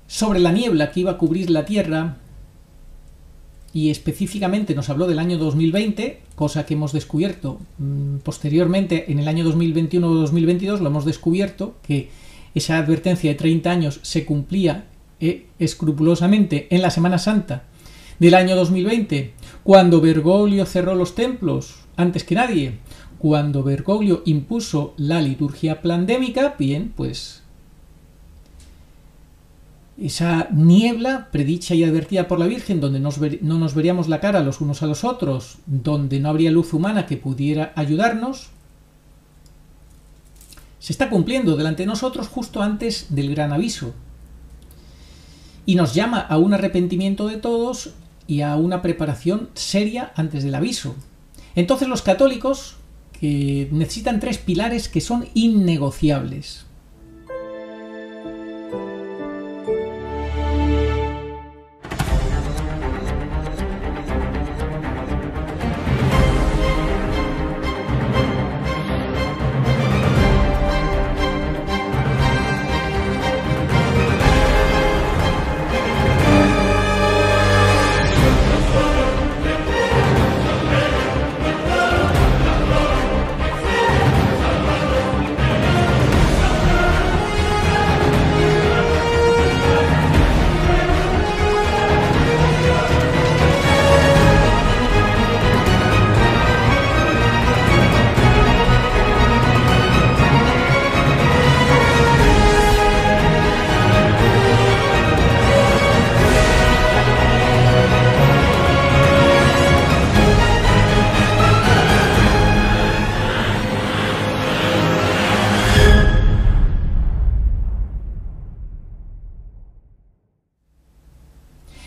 sobre la niebla que iba a cubrir la tierra, y específicamente nos habló del año 2020, cosa que hemos descubierto posteriormente en el año 2021 o 2022, lo hemos descubierto, que esa advertencia de 30 años se cumplía escrupulosamente en la Semana Santa del año 2020, cuando Bergoglio cerró los templos antes que nadie, cuando Bergoglio impuso la liturgia pandémica. Bien, pues esa niebla predicha y advertida por la Virgen, donde no nos veríamos la cara los unos a los otros, donde no habría luz humana que pudiera ayudarnos, se está cumpliendo delante de nosotros justo antes del gran aviso, y nos llama a un arrepentimiento de todos y a una preparación seria antes del aviso. Entonces los católicos, que necesitan 3 pilares que son innegociables.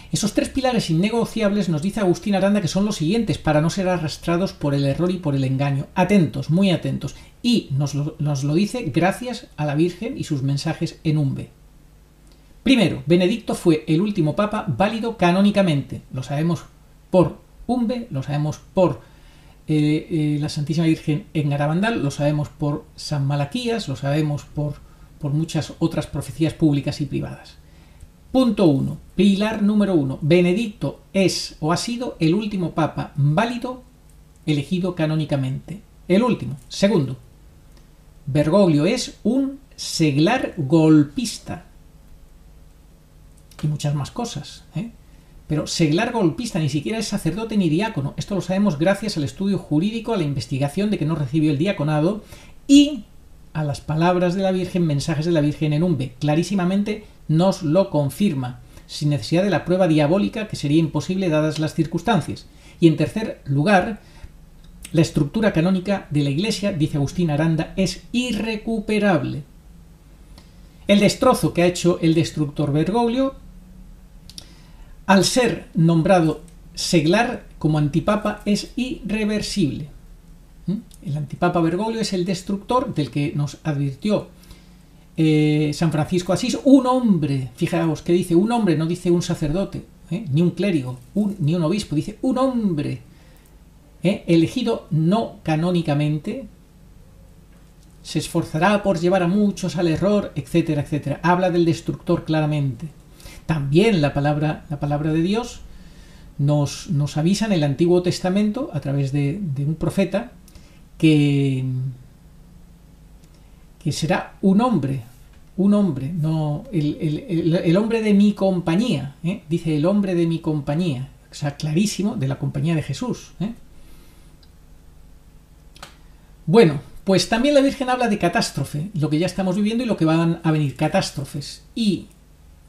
Esos 3 pilares innegociables, nos dice Agustín Aranda, que son los siguientes, para no ser arrastrados por el error y por el engaño. Atentos, muy atentos. Y nos lo dice gracias a la Virgen y sus mensajes en Umbe. Primero, Benedicto fue el último papa válido canónicamente. Lo sabemos por Umbe, lo sabemos por la Santísima Virgen en Garabandal, lo sabemos por San Malaquías, lo sabemos por muchas otras profecías públicas y privadas. Punto 1. Pilar número 1. Benedicto es o ha sido el último papa válido elegido canónicamente. El último. Segundo. Bergoglio es un seglar golpista. Y muchas más cosas. Pero seglar golpista, ni siquiera es sacerdote ni diácono. Esto lo sabemos gracias al estudio jurídico, a la investigación de que no recibió el diaconado y a las palabras de la Virgen, mensajes de la Virgen en Umbe. Clarísimamente nos lo confirma, sin necesidad de la prueba diabólica, que sería imposible dadas las circunstancias. Y en tercer lugar, la estructura canónica de la Iglesia, dice Agustín Aranda, es irrecuperable. El destrozo que ha hecho el destructor Bergoglio, al ser nombrado seglar como antipapa, es irreversible. El antipapa Bergoglio es el destructor del que nos advirtió San Francisco de Asís, un hombre, fijaos que dice un hombre, no dice un sacerdote, ni un clérigo, ni un obispo, dice un hombre, elegido no canónicamente, se esforzará por llevar a muchos al error, etcétera, etcétera. Habla del destructor claramente. También la palabra de Dios nos avisa en el Antiguo Testamento, a través de un profeta, que será un hombre, no el hombre de mi compañía, dice el hombre de mi compañía, o sea, clarísimo, de la compañía de Jesús. Bueno, Pues también la Virgen habla de catástrofe, lo que ya estamos viviendo y lo que van a venir, catástrofes. Y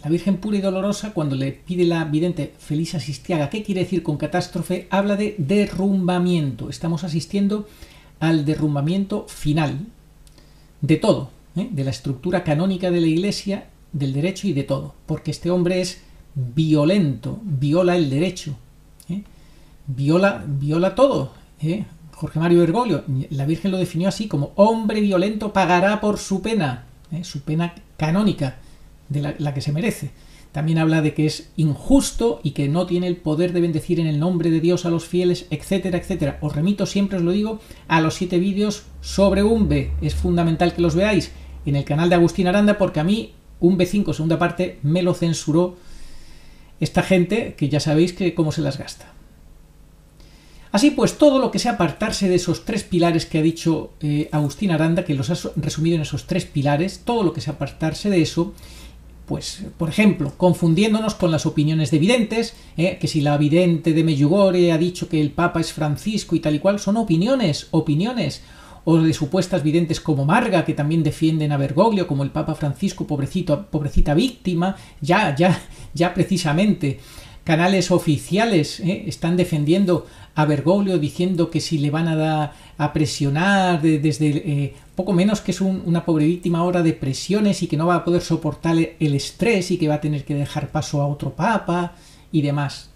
la Virgen pura y dolorosa, cuando le pide la vidente Felisa Sistiaga, ¿qué quiere decir con catástrofe? Habla de derrumbamiento. Estamos asistiendo al derrumbamiento final de todo, de la estructura canónica de la Iglesia, del derecho y de todo, porque este hombre es violento, viola el derecho, viola todo. Jorge Mario Bergoglio, la Virgen lo definió así, como hombre violento pagará por su pena canónica, de la que se merece. También habla de que es injusto y que no tiene el poder de bendecir en el nombre de Dios a los fieles, etcétera, etcétera. Os remito, siempre os lo digo, a los 7 vídeos sobre UNBE. Es fundamental que los veáis en el canal de Agustín Aranda, porque a mí UNBE 5, segunda parte, me lo censuró esta gente que ya sabéis que cómo se las gasta. Así pues, todo lo que sea apartarse de esos 3 pilares que ha dicho Agustín Aranda, que los ha resumido en esos 3 pilares, todo lo que sea apartarse de eso, pues, por ejemplo, confundiéndonos con las opiniones de videntes, que si la vidente de Medjugorje ha dicho que el Papa es Francisco y tal y cual, son opiniones, o de supuestas videntes como Marga, que también defienden a Bergoglio, como el Papa Francisco, pobrecita víctima, ya precisamente. Canales oficiales están defendiendo a Bergoglio, diciendo que si le van a presionar desde poco menos que es una pobre víctima ahora de presiones y que no va a poder soportar el estrés y que va a tener que dejar paso a otro papa y demás.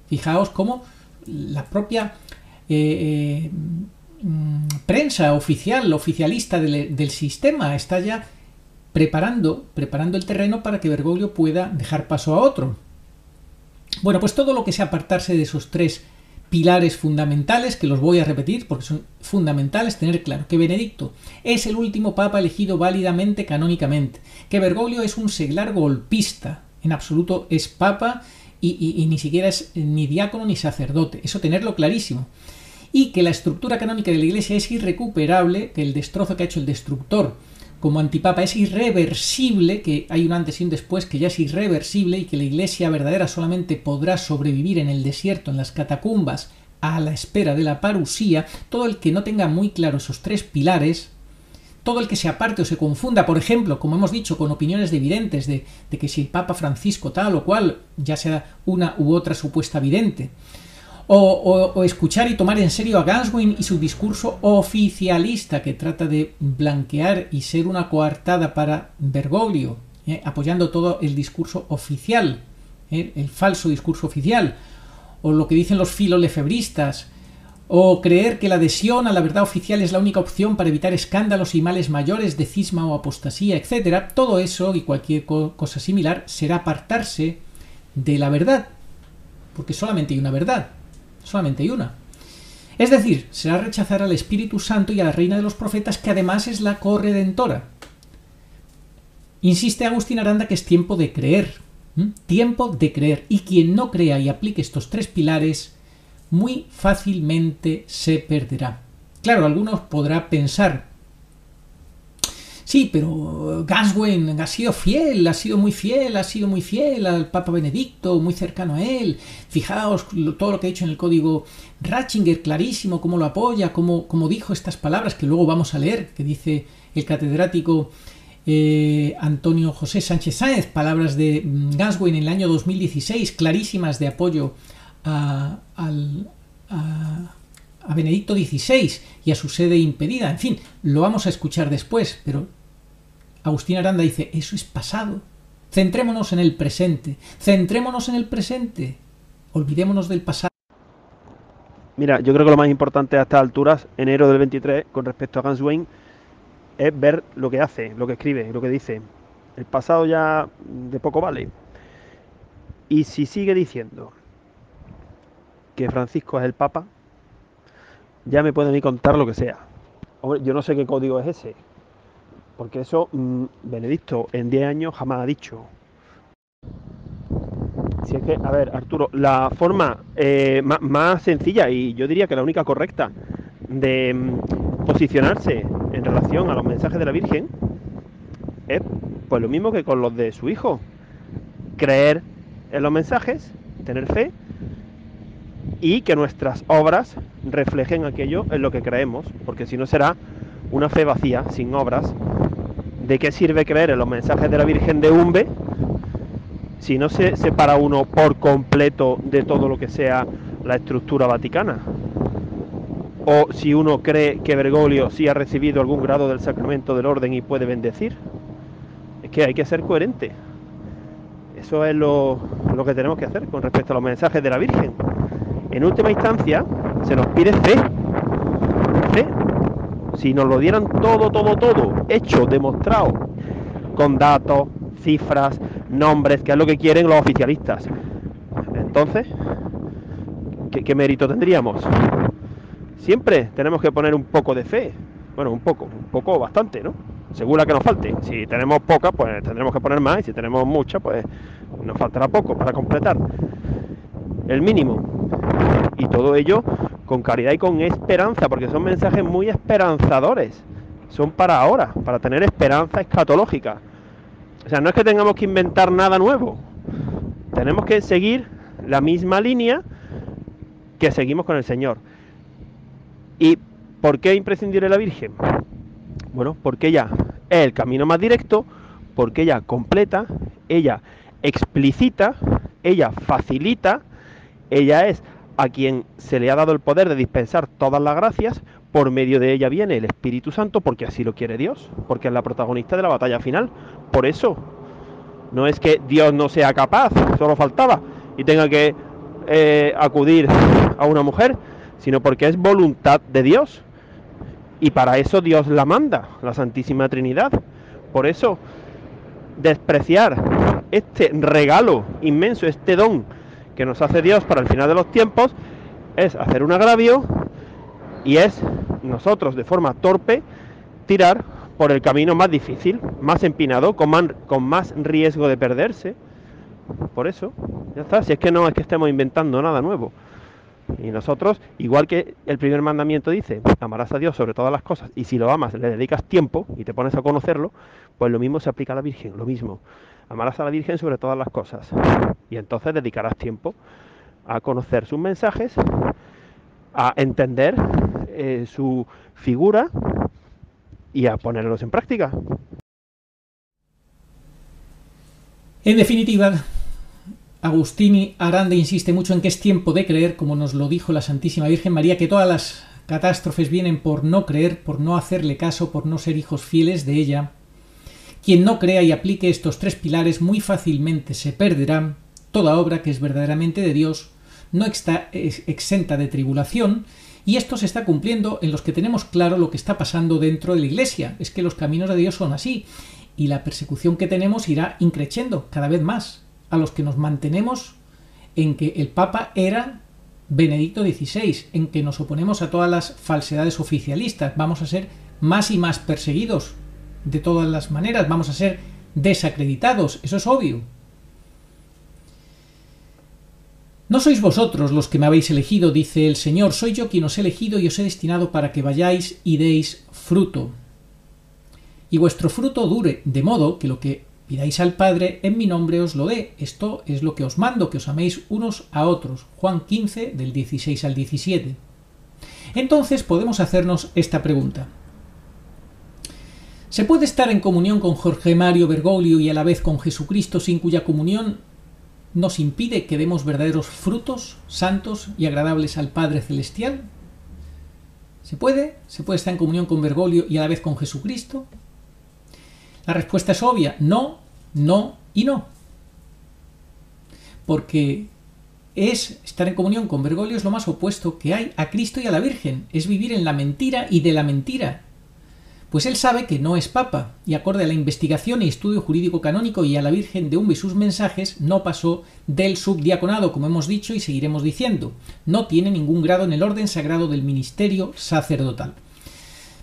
Fijaos cómo la propia prensa oficialista del sistema está ya preparando el terreno para que Bergoglio pueda dejar paso a otro. Bueno, pues todo lo que sea apartarse de esos 3 pilares fundamentales, que los voy a repetir porque son fundamentales, tener claro que Benedicto es el último papa elegido válidamente canónicamente, que Bergoglio es un seglar golpista, en absoluto es papa y ni siquiera es ni diácono ni sacerdote, eso tenerlo clarísimo, y que la estructura canónica de la Iglesia es irrecuperable, que el destrozo que ha hecho el destructor como antipapa es irreversible, que hay un antes y un después que ya es irreversible y que la Iglesia verdadera solamente podrá sobrevivir en el desierto, en las catacumbas, a la espera de la parusía. Todo el que no tenga muy claro esos 3 pilares, todo el que se aparte o se confunda, por ejemplo, como hemos dicho, con opiniones de videntes, de que si el Papa Francisco tal o cual, ya sea una u otra supuesta vidente, o escuchar y tomar en serio a Ganswein y su discurso oficialista que trata de blanquear y ser una coartada para Bergoglio, apoyando todo el discurso oficial, el falso discurso oficial, o lo que dicen los filolefebristas, o creer que la adhesión a la verdad oficial es la única opción para evitar escándalos y males mayores de cisma o apostasía, etc. Todo eso y cualquier cosa similar será apartarse de la verdad, porque solamente hay una verdad. Solamente hay una. Es decir, será rechazar al Espíritu Santo y a la Reina de los Profetas, que además es la corredentora. Insiste Agustín Aranda que es tiempo de creer. Tiempo de creer. Y quien no crea y aplique estos 3 pilares, muy fácilmente se perderá. Claro, algunos podrán pensar, sí, pero Ganswein ha sido muy fiel al Papa Benedicto, muy cercano a él. Fijaos todo lo que ha dicho en el código Ratzinger, clarísimo, cómo lo apoya, cómo dijo estas palabras que luego vamos a leer, que dice el catedrático Antonio José Sánchez Sáenz, palabras de Ganswein en el año 2016, clarísimas de apoyo a Benedicto XVI y a su sede impedida. En fin, lo vamos a escuchar después, pero Agustín Aranda dice, eso es pasado. Centrémonos en el presente. Olvidémonos del pasado. Mira, yo creo que lo más importante a estas alturas, enero del 23, con respecto a Ganswein, es ver lo que hace, lo que escribe, lo que dice. El pasado ya de poco vale. Y si sigue diciendo que Francisco es el Papa, ya me pueden ir contar lo que sea. Hombre, yo no sé qué código es ese, porque eso Benedicto en 10 años jamás ha dicho. Si es que, a ver, Arturo, la forma más sencilla y yo diría que la única correcta de posicionarse en relación a los mensajes de la Virgen es pues lo mismo que con los de su hijo. Creer en los mensajes, tener fe y que nuestras obras reflejen aquello en lo que creemos, porque si no será una fe vacía, sin obras. ¿De qué sirve creer en los mensajes de la Virgen de Umbe si no se separa uno por completo de todo lo que sea la estructura vaticana? O si uno cree que Bergoglio sí ha recibido algún grado del sacramento del orden y puede bendecir. Es que hay que ser coherente. Eso es lo que tenemos que hacer con respecto a los mensajes de la Virgen. En última instancia, se nos pide fe. Fe. Si nos lo dieran todo, hecho, demostrado, con datos, cifras, nombres, que es lo que quieren los oficialistas. Entonces, ¿qué mérito tendríamos? Siempre tenemos que poner un poco de fe. Bueno, un poco bastante, ¿no? Según la que nos falte. Si tenemos poca, pues tendremos que poner más, y si tenemos mucha, pues nos faltará poco para completar el mínimo. Y todo ello con caridad y con esperanza, porque son mensajes muy esperanzadores. Son para ahora, para tener esperanza escatológica. O sea, no es que tengamos que inventar nada nuevo. Tenemos que seguir la misma línea que seguimos con el Señor. ¿Y por qué imprescindible la Virgen? Bueno, porque ella es el camino más directo, porque ella completa, ella explicita, ella facilita, ella es a quien se le ha dado el poder de dispensar todas las gracias. Por medio de ella viene el Espíritu Santo, porque así lo quiere Dios, porque es la protagonista de la batalla final. Por eso, no es que Dios no sea capaz, solo faltaba, y tenga que acudir a una mujer, sino porque es voluntad de Dios. Y para eso Dios la manda, la Santísima Trinidad. Por eso, despreciar este regalo inmenso, este don que nos hace Dios para el final de los tiempos, es hacer un agravio, y es nosotros, de forma torpe, tirar por el camino más difícil, más empinado, con más riesgo de perderse. Por eso, ya está. Si es que no es que estemos inventando nada nuevo. Y nosotros, igual que el primer mandamiento dice, amarás a Dios sobre todas las cosas, y si lo amas, le dedicas tiempo y te pones a conocerlo, pues lo mismo se aplica a la Virgen, lo mismo. Amarás a la Virgen sobre todas las cosas, y entonces dedicarás tiempo a conocer sus mensajes, a entender su figura y a ponerlos en práctica. En definitiva, Agustini Aranda insiste mucho en que es tiempo de creer, como nos lo dijo la Santísima Virgen María, que todas las catástrofes vienen por no creer, por no hacerle caso, por no ser hijos fieles de ella. Quien no crea y aplique estos tres pilares muy fácilmente se perderá. Toda obra que es verdaderamente de Dios no está exenta de tribulación, y esto se está cumpliendo en los que tenemos claro lo que está pasando dentro de la Iglesia. Es que los caminos de Dios son así, y la persecución que tenemos irá increciendo cada vez más. A los que nos mantenemos en que el Papa era Benedicto XVI, en que nos oponemos a todas las falsedades oficialistas, vamos a ser más y más perseguidos de todas las maneras, vamos a ser desacreditados, eso es obvio. No sois vosotros los que me habéis elegido, dice el Señor, soy yo quien os he elegido y os he destinado para que vayáis y deis fruto. Y vuestro fruto dure, de modo que lo que pidáis al Padre en mi nombre os lo dé. Esto es lo que os mando, que os améis unos a otros. Juan 15, del 16 al 17. Entonces podemos hacernos esta pregunta. ¿Se puede estar en comunión con Jorge Mario Bergoglio y a la vez con Jesucristo, sin cuya comunión nos impide que demos verdaderos frutos santos y agradables al Padre Celestial? ¿Se puede? ¿Se puede estar en comunión con Bergoglio y a la vez con Jesucristo? La respuesta es obvia, no, no y no. Porque estar en comunión con Bergoglio es lo más opuesto que hay a Cristo y a la Virgen, es vivir en la mentira y de la mentira. Pues él sabe que no es papa, y acorde a la investigación y estudio jurídico canónico y a la Virgen de Umbe y sus mensajes, no pasó del subdiaconado, como hemos dicho y seguiremos diciendo. No tiene ningún grado en el orden sagrado del ministerio sacerdotal.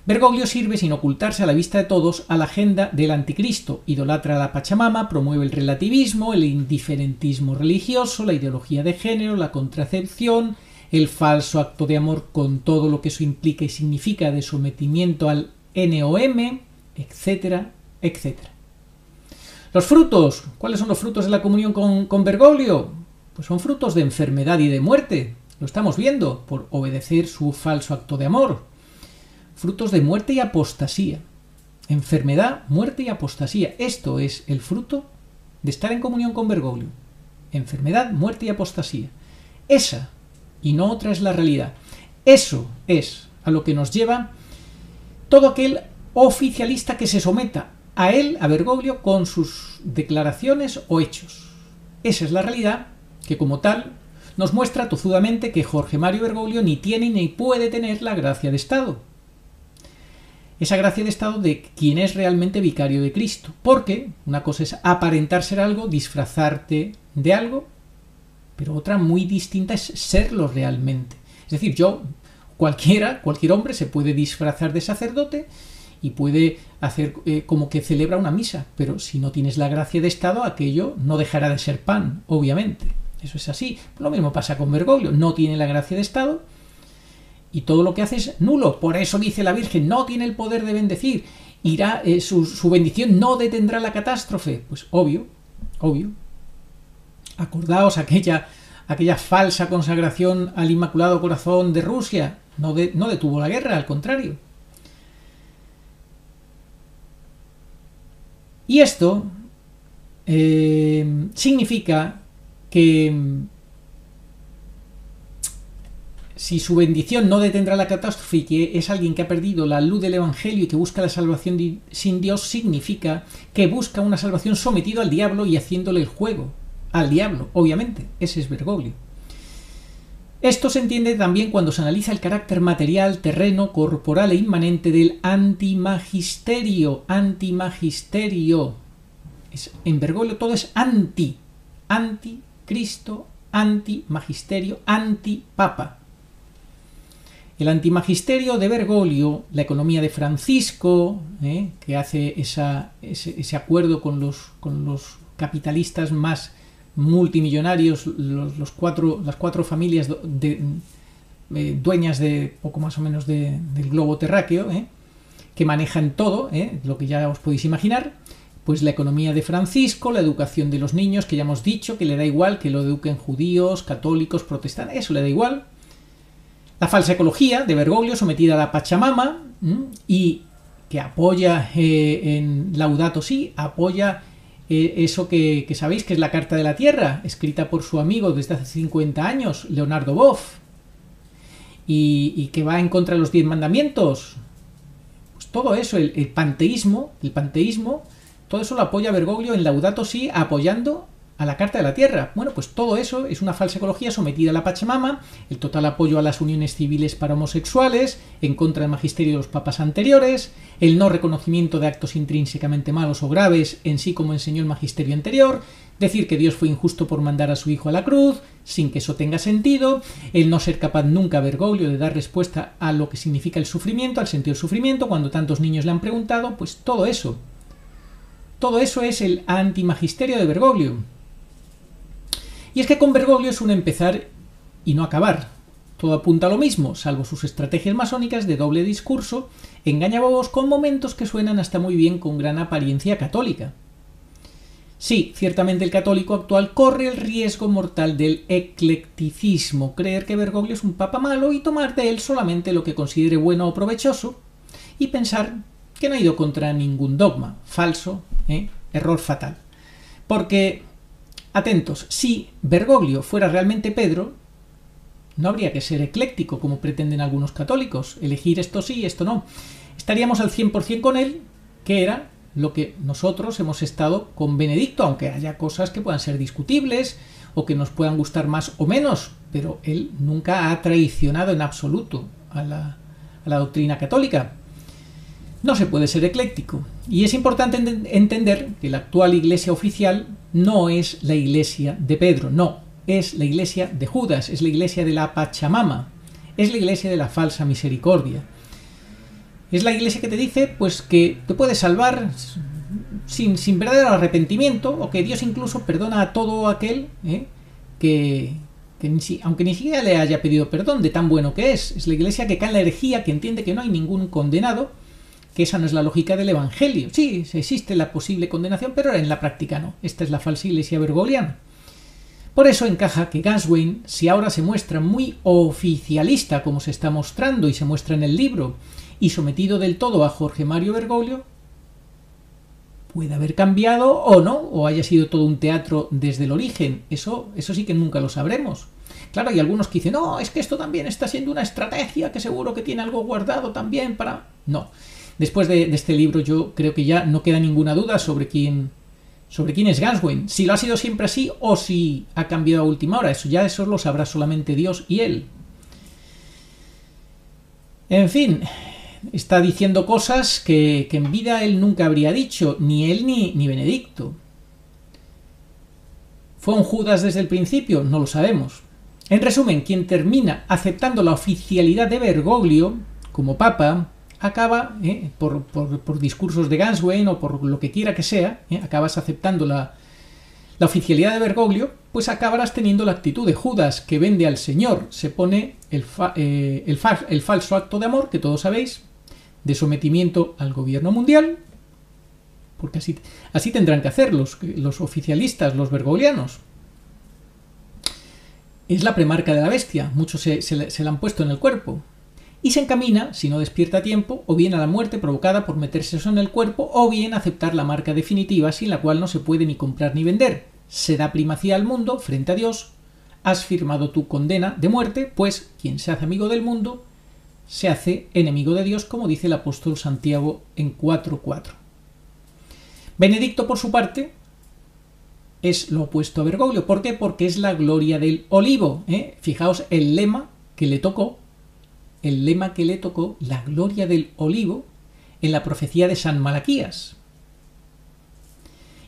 Bergoglio sirve, sin ocultarse a la vista de todos, a la agenda del anticristo, idolatra a la Pachamama, promueve el relativismo, el indiferentismo religioso, la ideología de género, la contracepción, el falso acto de amor con todo lo que eso implica y significa de sometimiento al NOM, etcétera, etcétera. Los frutos. ¿Cuáles son los frutos de la comunión con Bergoglio? Pues son frutos de enfermedad y de muerte. Lo estamos viendo por obedecer su falso acto de amor. frutos de muerte y apostasía. Enfermedad, muerte y apostasía. Esto es el fruto de estar en comunión con Bergoglio. Enfermedad, muerte y apostasía. Esa y no otra es la realidad. Eso es a lo que nos lleva todo aquel oficialista que se someta a él, a Bergoglio, con sus declaraciones o hechos. Esa es la realidad que, como tal, nos muestra tozudamente que Jorge Mario Bergoglio ni tiene ni puede tener la gracia de Estado. Esa gracia de Estado de quien es realmente vicario de Cristo. Porque una cosa es aparentar ser algo, disfrazarte de algo, pero otra muy distinta es serlo realmente. Es decir, cualquier hombre se puede disfrazar de sacerdote y puede hacer como que celebra una misa, pero si no tienes la gracia de Estado, aquello no dejará de ser pan, obviamente. Eso es así. Lo mismo pasa con Bergoglio, no tiene la gracia de Estado y todo lo que hace es nulo. Por eso dice la Virgen, no tiene el poder de bendecir, su bendición no detendrá la catástrofe. Pues obvio. Acordaos aquella falsa consagración al Inmaculado Corazón de Rusia, no detuvo la guerra, al contrario. Y esto significa que si su bendición no detendrá la catástrofe y que es alguien que ha perdido la luz del Evangelio y que busca la salvación sin Dios, significa que busca una salvación sometido al diablo y haciéndole el juego al diablo, obviamente. Ese es Bergoglio. Esto se entiende también cuando se analiza el carácter material, terreno, corporal e inmanente del antimagisterio. En Bergoglio todo es anti-Cristo, anti-magisterio, anti-papa. El antimagisterio de Bergoglio, la economía de Francisco, que hace ese acuerdo con los capitalistas más multimillonarios, las cuatro familias dueñas de poco más o menos del globo terráqueo, que manejan todo, lo que ya os podéis imaginar. Pues la economía de Francisco, la educación de los niños, que ya hemos dicho que le da igual que lo eduquen judíos, católicos, protestantes, eso le da igual. La falsa ecología de Bergoglio, sometida a la Pachamama, y que apoya en Laudato Si, apoya eso que sabéis que es la Carta de la Tierra, escrita por su amigo desde hace 50 años, Leonardo Boff, y que va en contra de los 10 mandamientos. Pues todo eso, el panteísmo, todo eso lo apoya Bergoglio en Laudato Si, apoyando a la Carta de la Tierra. Bueno, pues todo eso es una falsa ecología sometida a la Pachamama, el total apoyo a las uniones civiles para homosexuales, en contra del magisterio de los papas anteriores, el no reconocimiento de actos intrínsecamente malos o graves en sí como enseñó el magisterio anterior, decir que Dios fue injusto por mandar a su hijo a la cruz, sin que eso tenga sentido, el no ser capaz nunca Bergoglio de dar respuesta a lo que significa el sufrimiento, al sentido del sufrimiento, cuando tantos niños le han preguntado, pues todo eso es el antimagisterio de Bergoglio. Y es que con Bergoglio es un empezar y no acabar. Todo apunta a lo mismo, salvo sus estrategias masónicas de doble discurso, engañabobos con momentos que suenan hasta muy bien con gran apariencia católica. Sí, ciertamente el católico actual corre el riesgo mortal del eclecticismo, creer que Bergoglio es un papa malo y tomar de él solamente lo que considere bueno o provechoso, y pensar que no ha ido contra ningún dogma. Falso, error fatal. Porque, atentos, si Bergoglio fuera realmente Pedro, no habría que ser ecléctico como pretenden algunos católicos, elegir esto sí, esto no. Estaríamos al 100% con él, que era lo que nosotros hemos estado con Benedicto, aunque haya cosas que puedan ser discutibles o que nos puedan gustar más o menos, pero él nunca ha traicionado en absoluto a la doctrina católica. No se puede ser ecléctico. Y es importante entender que la actual iglesia oficial no es la iglesia de Pedro, no, es la iglesia de Judas, es la iglesia de la Pachamama, es la iglesia de la falsa misericordia. Es la iglesia que te dice pues que te puedes salvar sin verdadero arrepentimiento, o que Dios incluso perdona a todo aquel que aunque ni siquiera le haya pedido perdón de tan bueno que es. Es la iglesia que cae en la herejía, que entiende que no hay ningún condenado, que esa no es la lógica del Evangelio. Sí, existe la posible condenación, pero en la práctica no. Esta es la falsa iglesia bergogliana. Por eso encaja que Gaswain, si ahora se muestra muy oficialista como se está mostrando y se muestra en el libro, y sometido del todo a Jorge Mario Bergoglio, puede haber cambiado o no, o haya sido todo un teatro desde el origen. Eso sí que nunca lo sabremos. Claro, hay algunos que dicen, no, es que esto también está siendo una estrategia, que seguro que tiene algo guardado también para... No. Después de este libro yo creo que ya no queda ninguna duda sobre quién es Ganswein. Si lo ha sido siempre así o si ha cambiado a última hora. Eso lo sabrá solamente Dios y él. En fin, está diciendo cosas que en vida él nunca habría dicho, ni él ni Benedicto. ¿Fue un Judas desde el principio? No lo sabemos. En resumen, quien termina aceptando la oficialidad de Bergoglio como papa, acaba, por discursos de Ganswein o por lo que quiera que sea, acabas aceptando la oficialidad de Bergoglio, pues acabarás teniendo la actitud de Judas, que vende al Señor, se pone el falso acto de amor, que todos sabéis, de sometimiento al gobierno mundial, porque así tendrán que hacer los oficialistas, los bergoglianos. Es la premarca de la bestia, muchos se la han puesto en el cuerpo. Y se encamina, si no despierta a tiempo, o bien a la muerte provocada por meterse eso en el cuerpo, o bien a aceptar la marca definitiva sin la cual no se puede ni comprar ni vender. Se da primacía al mundo frente a Dios. Has firmado tu condena de muerte, pues quien se hace amigo del mundo se hace enemigo de Dios, como dice el apóstol Santiago en 4:4. Benedicto, por su parte, es lo opuesto a Bergoglio. ¿Por qué? Porque es la gloria del olivo. Fijaos el lema que le tocó, la gloria del olivo, en la profecía de San Malaquías.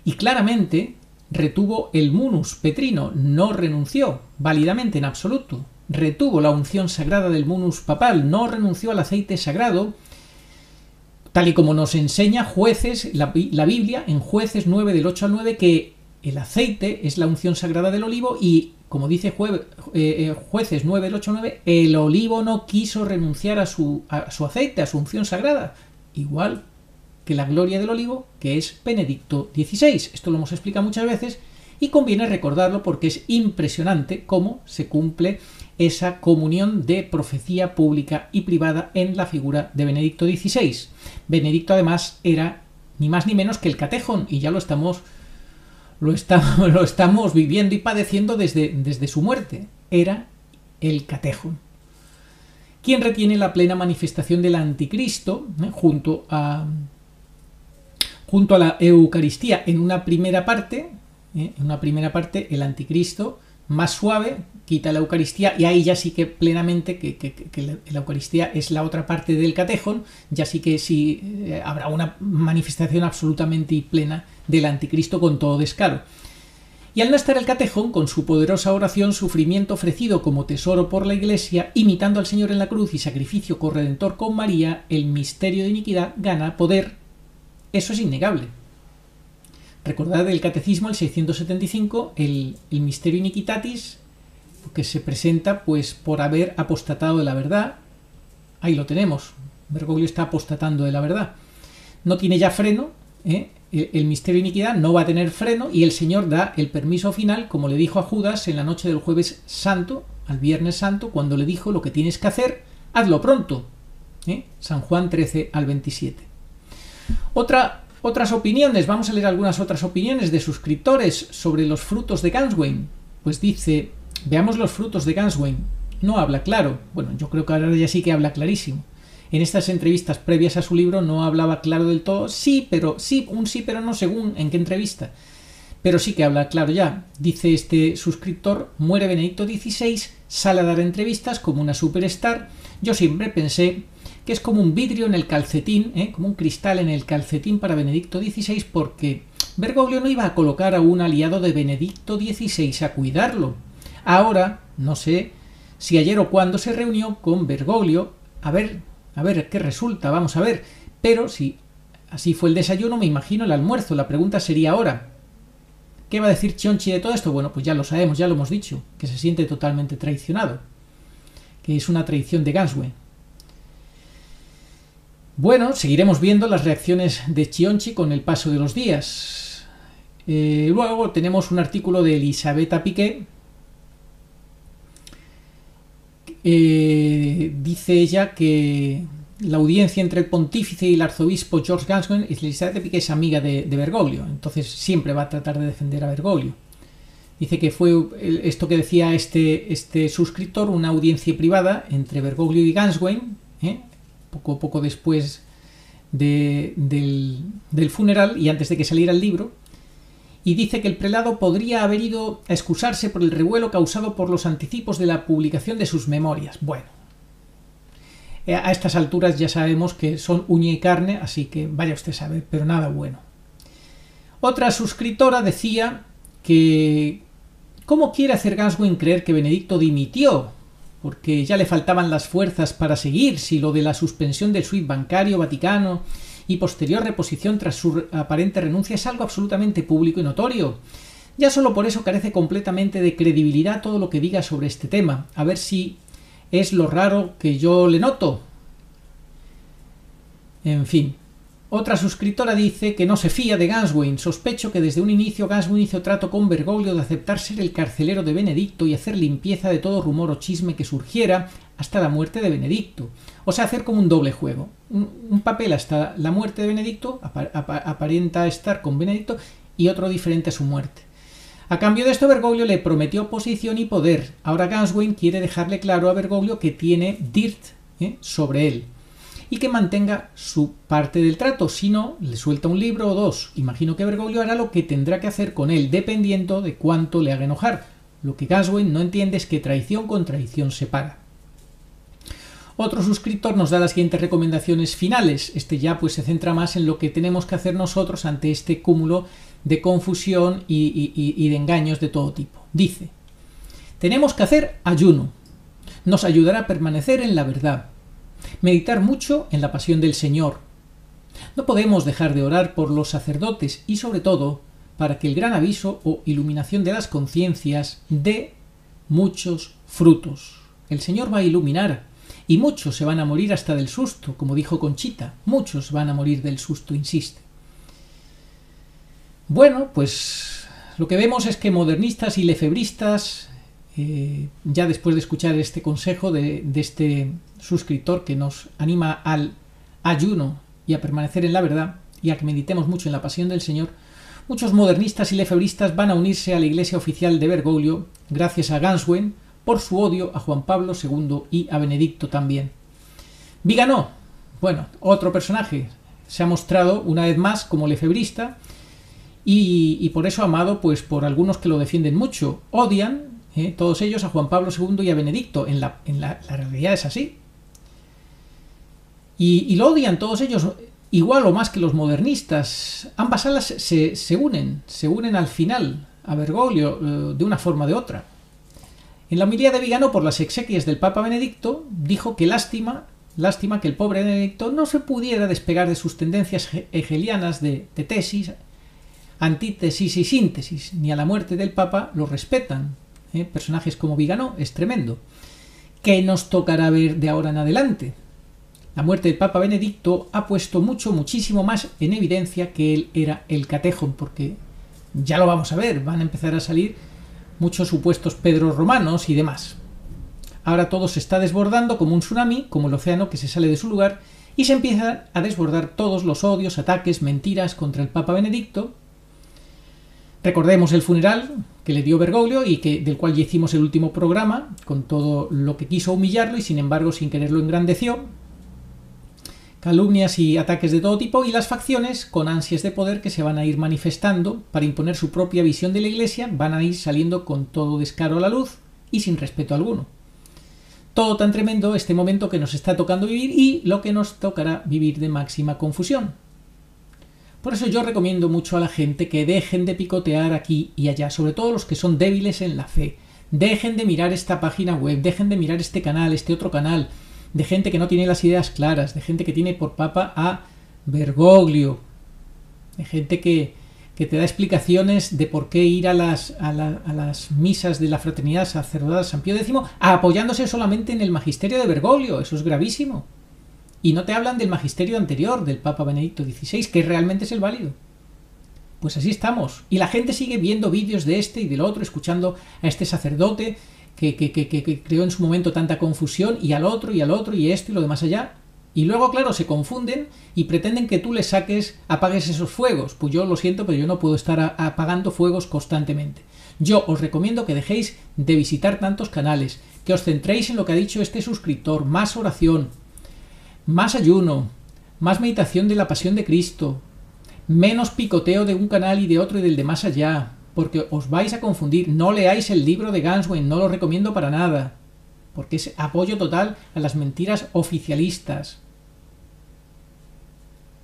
Y claramente retuvo el munus petrino, no renunció válidamente en absoluto. Retuvo la unción sagrada del munus papal, no renunció al aceite sagrado, tal y como nos enseña Jueces, la Biblia, en Jueces 9, del 8 al 9, que el aceite es la unción sagrada del olivo y, como dice Jueces 9, del 8 al 9, el olivo no quiso renunciar a su aceite, a su unción sagrada, igual que la gloria del olivo, que es Benedicto XVI. Esto lo hemos explicado muchas veces y conviene recordarlo porque es impresionante cómo se cumple esa comunión de profecía pública y privada en la figura de Benedicto XVI. Benedicto además era ni más ni menos que el catejón, y ya lo estamos viviendo y padeciendo desde su muerte. Era el catejón. Quien retiene la plena manifestación del anticristo, junto a la Eucaristía en una primera parte, el anticristo más suave quita la Eucaristía, y ahí ya sí que plenamente que la Eucaristía es la otra parte del catejón, ya sí que habrá una manifestación absolutamente y plena del anticristo con todo descaro. Y al no estar el catejón, con su poderosa oración, sufrimiento ofrecido como tesoro por la Iglesia, imitando al Señor en la cruz y sacrificio corredentor con María, el misterio de iniquidad gana poder. Eso es innegable. Recordad el Catecismo, el 675, el Mysterio Iniquitatis, que se presenta pues por haber apostatado de la verdad. Ahí lo tenemos. Bergoglio está apostatando de la verdad. No tiene ya freno, el misterio de iniquidad no va a tener freno, y el Señor da el permiso final, como le dijo a Judas en la noche del Jueves Santo, al Viernes Santo, cuando le dijo: lo que tienes que hacer, hazlo pronto. San Juan 13 al 27. Otras opiniones, vamos a leer algunas otras opiniones de suscriptores sobre los frutos de Ganswein. Pues dice, veamos los frutos de Ganswein. No habla claro. Bueno, yo creo que ahora ya sí que habla clarísimo. En estas entrevistas previas a su libro no hablaba claro del todo. Sí, pero no según en qué entrevista. Pero sí que habla claro ya. Dice este suscriptor: muere Benedicto XVI, sale a dar entrevistas como una superstar. Yo siempre pensé que es como un vidrio en el calcetín, como un cristal en el calcetín para Benedicto XVI, porque Bergoglio no iba a colocar a un aliado de Benedicto XVI a cuidarlo. Ahora, no sé si ayer o cuándo se reunió con Bergoglio, a ver qué resulta, vamos a ver. Pero si así fue el desayuno, me imagino el almuerzo. La pregunta sería ahora, ¿qué va a decir Chionchi de todo esto? Bueno, pues ya lo sabemos, ya lo hemos dicho, que se siente totalmente traicionado, que es una traición de Ganswein. Bueno, seguiremos viendo las reacciones de Chionchi con el paso de los días. Luego tenemos un artículo de Elisabetta Piqué. Dice ella que la audiencia entre el pontífice y el arzobispo George Ganswein, Elizabeth Piqué es amiga de Bergoglio, entonces siempre va a tratar de defender a Bergoglio. Dice que fue esto que decía este suscriptor, una audiencia privada entre Bergoglio y Ganswein, poco después del funeral y antes de que saliera el libro, y dice que el prelado podría haber ido a excusarse por el revuelo causado por los anticipos de la publicación de sus memorias. Bueno, a estas alturas ya sabemos que son uña y carne, así que vaya usted a saber, pero nada bueno. Otra suscriptora decía que ¿cómo quiere hacer Ganswein creer que Benedicto dimitió? Porque ya le faltaban las fuerzas para seguir, si lo de la suspensión del SWIFT bancario vaticano y posterior reposición tras su aparente renuncia es algo absolutamente público y notorio. Ya solo por eso carece completamente de credibilidad todo lo que diga sobre este tema. A ver si es lo raro que yo le noto. En fin. Otra suscriptora dice que no se fía de Ganswein. Sospecho que desde un inicio Ganswein hizo trato con Bergoglio de aceptar ser el carcelero de Benedicto y hacer limpieza de todo rumor o chisme que surgiera hasta la muerte de Benedicto. O sea, hacer como un doble juego. Un papel hasta la muerte de Benedicto, aparenta estar con Benedicto, y otro diferente a su muerte. A cambio de esto, Bergoglio le prometió posición y poder. Ahora Ganswein quiere dejarle claro a Bergoglio que tiene dirt sobre él y que mantenga su parte del trato, si no, le suelta un libro o dos. Imagino que Bergoglio hará lo que tendrá que hacer con él, dependiendo de cuánto le haga enojar. Lo que Ganswein no entiende es que traición con traición se paga. Otro suscriptor nos da las siguientes recomendaciones finales. Este ya pues se centra más en lo que tenemos que hacer nosotros ante este cúmulo de confusión y de engaños de todo tipo. Dice: tenemos que hacer ayuno. Nos ayudará a permanecer en la verdad. Meditar mucho en la pasión del Señor. No podemos dejar de orar por los sacerdotes y sobre todo para que el gran aviso o iluminación de las conciencias dé muchos frutos. El Señor va a iluminar y muchos se van a morir hasta del susto, como dijo Conchita. Muchos van a morir del susto, insiste. Bueno, pues lo que vemos es que modernistas y lefebristas, ya después de escuchar este consejo de este suscriptor que nos anima al ayuno y a permanecer en la verdad y a que meditemos mucho en la pasión del Señor, muchos modernistas y lefebristas van a unirse a la iglesia oficial de Bergoglio gracias a Ganswein por su odio a Juan Pablo II y a Benedicto también. Viganó, bueno, otro personaje, se ha mostrado una vez más como lefebrista y por eso amado pues por algunos que lo defienden mucho. Odian todos ellos a Juan Pablo II y a Benedicto. En la realidad es así. Y lo odian todos ellos igual o más que los modernistas. Ambas alas se unen al final a Bergoglio de una forma o de otra. En la homilía de Vigano por las exequias del Papa Benedicto dijo que lástima que el pobre Benedicto no se pudiera despegar de sus tendencias hegelianas de tesis, antítesis y síntesis. Ni a la muerte del Papa lo respetan. Personajes como Vigano es tremendo. ¿Qué nos tocará ver de ahora en adelante? La muerte del Papa Benedicto ha puesto muchísimo más en evidencia que él era el catejón, porque ya lo vamos a ver, van a empezar a salir muchos supuestos Pedros romanos y demás. Ahora todo se está desbordando como un tsunami, como el océano que se sale de su lugar, y se empiezan a desbordar todos los odios, ataques, mentiras contra el Papa Benedicto. Recordemos el funeral que le dio Bergoglio y del cual ya hicimos el último programa, con todo lo que quiso humillarlo y sin embargo sin querer lo engrandeció. Calumnias y ataques de todo tipo, y las facciones con ansias de poder que se van a ir manifestando para imponer su propia visión de la Iglesia, van a ir saliendo con todo descaro a la luz y sin respeto alguno. Todo tan tremendo este momento que nos está tocando vivir y lo que nos tocará vivir de máxima confusión. Por eso yo recomiendo mucho a la gente que dejen de picotear aquí y allá, sobre todo los que son débiles en la fe. Dejen de mirar esta página web, dejen de mirar este canal, este otro canal, de gente que no tiene las ideas claras, de gente que tiene por papa a Bergoglio, de gente que te da explicaciones de por qué ir a las misas de la Fraternidad Sacerdotal San Pío X apoyándose solamente en el magisterio de Bergoglio. Eso es gravísimo. Y no te hablan del magisterio anterior del Papa Benedicto XVI, que realmente es el válido. Pues así estamos. Y la gente sigue viendo vídeos de este y del otro, escuchando a este sacerdote que creó en su momento tanta confusión, y al otro, y esto y lo demás allá. Y luego, claro, se confunden y pretenden que tú les apagues esos fuegos. Pues yo lo siento, pero yo no puedo estar apagando fuegos constantemente. Yo os recomiendo que dejéis de visitar tantos canales, que os centréis en lo que ha dicho este suscriptor, más oración, más ayuno, más meditación de la pasión de Cristo, menos picoteo de un canal y de otro y del de más allá, porque os vais a confundir. No leáis el libro de Ganswein, no lo recomiendo para nada, porque es apoyo total a las mentiras oficialistas.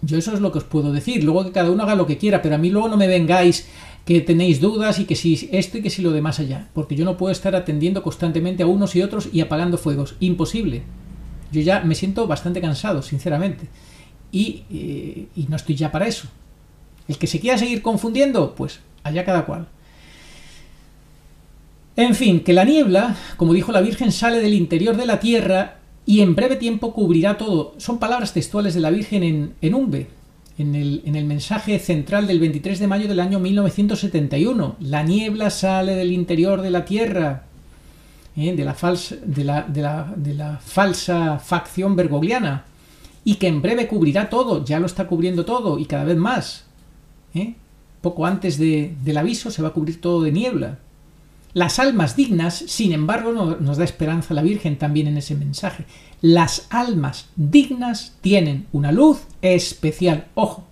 Yo eso es lo que os puedo decir, luego que cada uno haga lo que quiera, pero a mí luego no me vengáis que tenéis dudas y que si esto y que si lo de más allá, porque yo no puedo estar atendiendo constantemente a unos y otros y apagando fuegos, imposible. Yo ya me siento bastante cansado, sinceramente, y no estoy ya para eso. El que se quiera seguir confundiendo, pues allá cada cual. En fin, que la niebla, como dijo la Virgen, sale del interior de la tierra y en breve tiempo cubrirá todo. Son palabras textuales de la Virgen en Umbe, en el mensaje central del 23 de mayo del año 1971. La niebla sale del interior de la tierra, de la falsa facción bergogliana, y que en breve cubrirá todo. Ya lo está cubriendo todo y cada vez más. Poco antes del aviso se va a cubrir todo de niebla. Las almas dignas, sin embargo, nos da esperanza la Virgen también en ese mensaje. Las almas dignas tienen una luz especial. Ojo,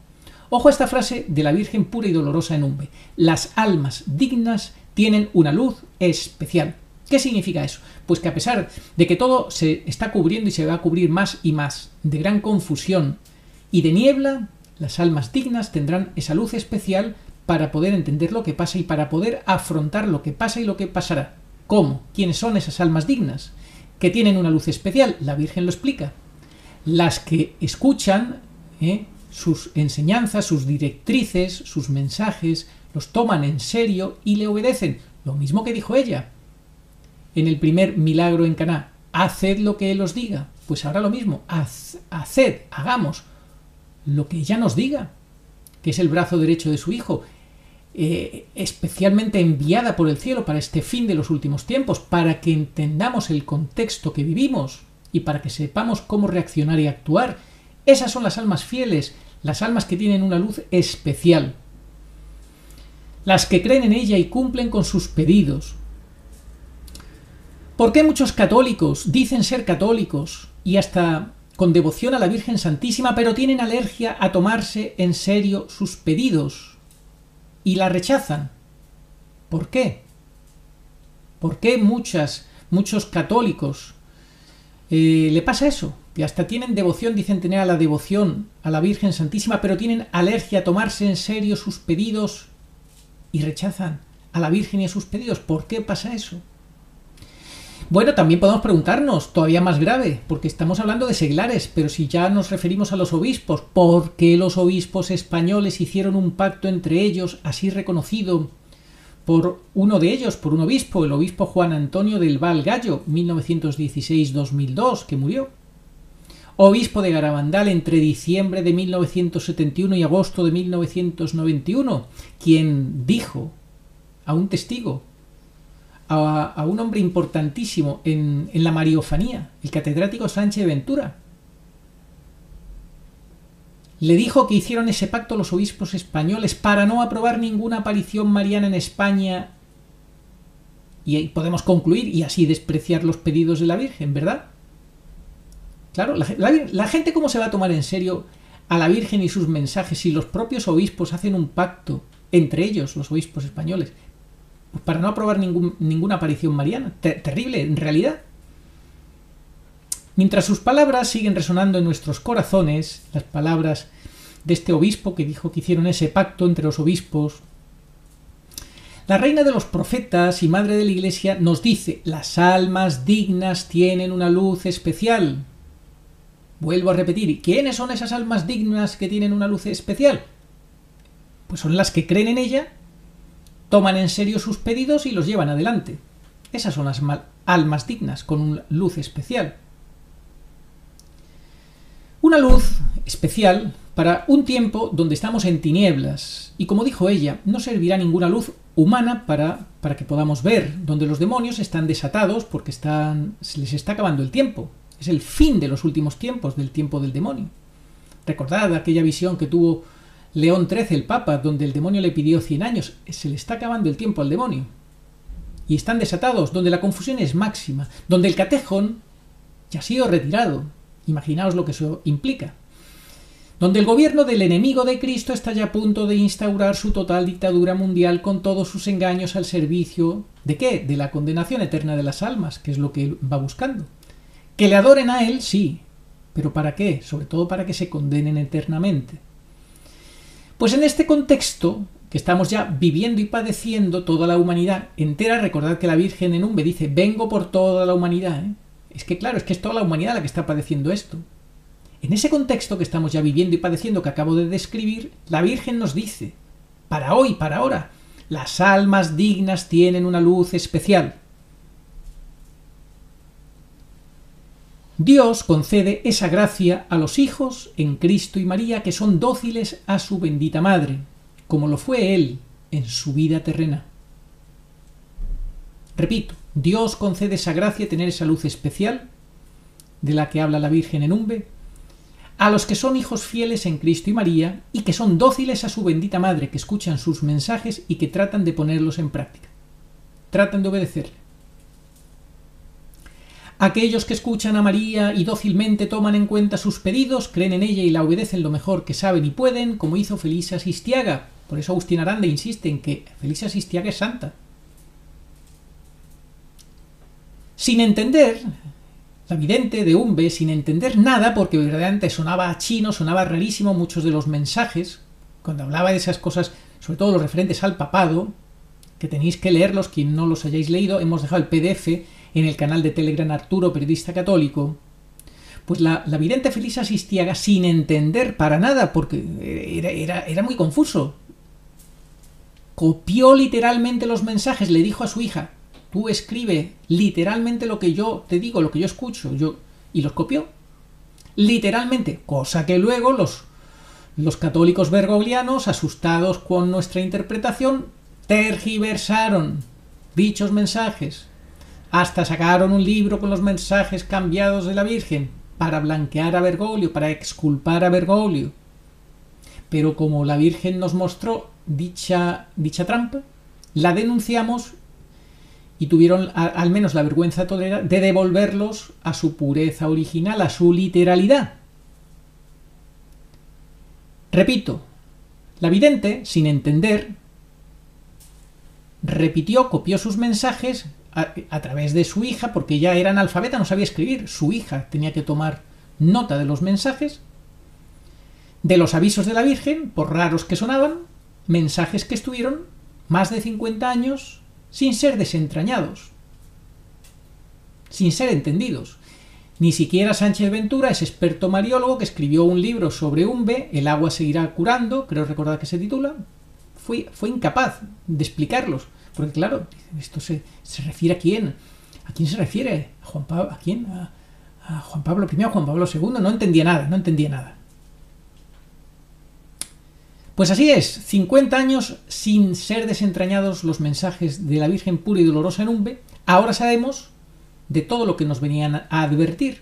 ojo a esta frase de la Virgen pura y dolorosa en Umbe. Las almas dignas tienen una luz especial. ¿Qué significa eso? Pues que a pesar de que todo se está cubriendo y se va a cubrir más y más, de gran confusión y de niebla, las almas dignas tendrán esa luz especial para poder entender lo que pasa y para poder afrontar lo que pasa y lo que pasará. ¿Cómo? ¿Quiénes son esas almas dignas? Que tienen una luz especial. La Virgen lo explica. Las que escuchan sus enseñanzas, sus directrices, sus mensajes, los toman en serio y le obedecen. Lo mismo que dijo ella en el primer milagro en Caná. Haced lo que Él os diga. Pues ahora lo mismo. Haced, hagamos lo que ella nos diga, que es el brazo derecho de su Hijo, especialmente enviada por el cielo para este fin de los últimos tiempos, para que entendamos el contexto que vivimos y para que sepamos cómo reaccionar y actuar. Esas son las almas fieles, las almas que tienen una luz especial, las que creen en ella y cumplen con sus pedidos. ¿Por qué muchos católicos dicen ser católicos y hasta con devoción a la Virgen Santísima, pero tienen alergia a tomarse en serio sus pedidos y la rechazan? ¿Por qué? ¿Por qué muchos católicos le pasa eso? Que hasta tienen devoción, dicen tener a la devoción a la Virgen Santísima, pero tienen alergia a tomarse en serio sus pedidos y rechazan a la Virgen y a sus pedidos. ¿Por qué pasa eso? Bueno, también podemos preguntarnos, todavía más grave, porque estamos hablando de seglares, pero si ya nos referimos a los obispos, ¿por qué los obispos españoles hicieron un pacto entre ellos, así reconocido por uno de ellos, por un obispo, el obispo Juan Antonio del Val Gallo, 1916-2002, que murió? Obispo de Garabandal entre diciembre de 1971 y agosto de 1991, quien dijo a un testigo, a un hombre importantísimo en la Mariofanía, el catedrático Sánchez de Ventura. Le dijo que hicieron ese pacto los obispos españoles para no aprobar ninguna aparición mariana en España, y ahí podemos concluir y así despreciar los pedidos de la Virgen, ¿verdad? Claro, la gente ¿cómo se va a tomar en serio a la Virgen y sus mensajes si los propios obispos hacen un pacto entre ellos, los obispos españoles, para no aprobar ninguna aparición mariana? Terrible, en realidad. Mientras sus palabras siguen resonando en nuestros corazones, las palabras de este obispo que dijo que hicieron ese pacto entre los obispos, la reina de los profetas y madre de la Iglesia nos dice: las almas dignas tienen una luz especial. Vuelvo a repetir, ¿quiénes son esas almas dignas que tienen una luz especial? Pues son las que creen en ella, toman en serio sus pedidos y los llevan adelante. Esas son las almas dignas, con una luz especial. Una luz especial para un tiempo donde estamos en tinieblas. Y como dijo ella, no servirá ninguna luz humana para que podamos ver, donde los demonios están desatados porque se les está acabando el tiempo. Es el fin de los últimos tiempos, del tiempo del demonio. Recordad aquella visión que tuvo León XIII, el Papa, donde el demonio le pidió 100 años. Se le está acabando el tiempo al demonio. Y están desatados, donde la confusión es máxima, donde el catejón ya ha sido retirado. Imaginaos lo que eso implica. Donde el gobierno del enemigo de Cristo está ya a punto de instaurar su total dictadura mundial con todos sus engaños al servicio ¿de qué? De la condenación eterna de las almas, que es lo que él va buscando. Que le adoren a él, sí, pero ¿para qué? Sobre todo para que se condenen eternamente. Pues en este contexto que estamos ya viviendo y padeciendo toda la humanidad entera, recordad que la Virgen en Umbe dice, vengo por toda la humanidad, ¿eh? Es que claro, es que es toda la humanidad la que está padeciendo esto. En ese contexto que estamos ya viviendo y padeciendo que acabo de describir, la Virgen nos dice, para hoy, para ahora, las almas dignas tienen una luz especial. Dios concede esa gracia a los hijos en Cristo y María que son dóciles a su bendita Madre, como lo fue Él en su vida terrena. Repito, Dios concede esa gracia, tener esa luz especial, de la que habla la Virgen en Umbe, a los que son hijos fieles en Cristo y María y que son dóciles a su bendita Madre, que escuchan sus mensajes y que tratan de ponerlos en práctica. Tratan de obedecerle. Aquellos que escuchan a María y dócilmente toman en cuenta sus pedidos, creen en ella y la obedecen lo mejor que saben y pueden, como hizo Felisa Sistiaga. Por eso Agustín Aranda insiste en que Felisa Sistiaga es santa. Sin entender, la vidente de Umbe, sin entender nada, porque verdaderamente sonaba chino, sonaba rarísimo muchos de los mensajes, cuando hablaba de esas cosas, sobre todo los referentes al papado, que tenéis que leerlos, quien no los hayáis leído, hemos dejado el PDF en el canal de Telegram Arturo, periodista católico. Pues la vidente Felisa Sistiaga, sin entender para nada, porque era muy confuso, copió literalmente los mensajes, le dijo a su hija, tú escribe literalmente lo que yo te digo, lo que yo escucho, y los copió. Literalmente, cosa que luego los católicos bergoglianos, asustados con nuestra interpretación, tergiversaron dichos mensajes, hasta sacaron un libro con los mensajes cambiados de la Virgen, para blanquear a Bergoglio, para exculpar a Bergoglio. Pero como la Virgen nos mostró dicha trampa, la denunciamos y tuvieron al menos la vergüenza tolerada de devolverlos a su pureza original, a su literalidad. Repito, la vidente, sin entender, copió sus mensajes a través de su hija, porque ya era analfabeta, no sabía escribir. Su hija tenía que tomar nota de los mensajes, de los avisos de la Virgen, por raros que sonaban, mensajes que estuvieron más de 50 años sin ser desentrañados, sin ser entendidos. Ni siquiera Sánchez Ventura, ese experto mariólogo que escribió un libro sobre Umbe, El agua seguirá curando, creo recordar que se titula, fue incapaz de explicarlos. Porque claro, esto se refiere a quién. ¿A quién se refiere? ¿A Juan Pablo? ¿A quién? ¿A Juan Pablo I? ¿A Juan Pablo II? No entendía nada. Pues así es, 50 años sin ser desentrañados los mensajes de la Virgen pura y dolorosa en Umbe. Ahora sabemos de todo lo que nos venían a advertir.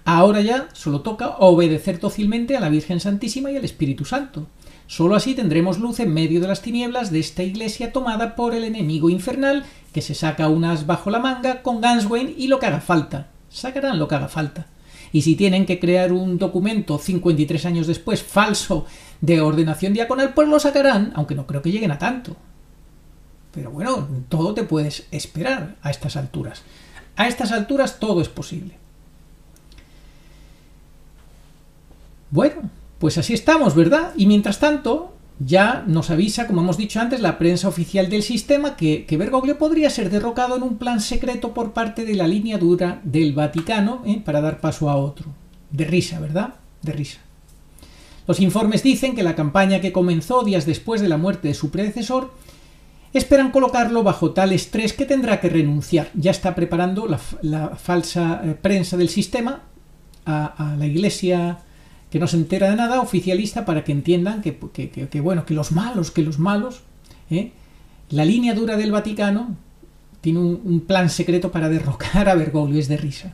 Ahora ya solo toca obedecer dócilmente a la Virgen Santísima y al Espíritu Santo. Solo así tendremos luz en medio de las tinieblas de esta iglesia tomada por el enemigo infernal, que se saca unas bajo la manga con Ganswein y lo que haga falta. Sacarán lo que haga falta. Y si tienen que crear un documento 53 años después falso de ordenación diaconal, pues lo sacarán, aunque no creo que lleguen a tanto. Pero bueno, todo te puedes esperar a estas alturas. A estas alturas todo es posible. Bueno, pues así estamos, ¿verdad? Y mientras tanto, ya nos avisa, como hemos dicho antes, la prensa oficial del sistema que Bergoglio podría ser derrocado en un plan secreto por parte de la línea dura del Vaticano, para dar paso a otro. De risa, ¿verdad? De risa. Los informes dicen que la campaña que comenzó días después de la muerte de su predecesor esperan colocarlo bajo tal estrés que tendrá que renunciar. Ya está preparando la falsa prensa del sistema a la iglesia que no se entera de nada, oficialista, para que entiendan que los malos, la línea dura del Vaticano tiene un plan secreto para derrocar a Bergoglio. Es de risa.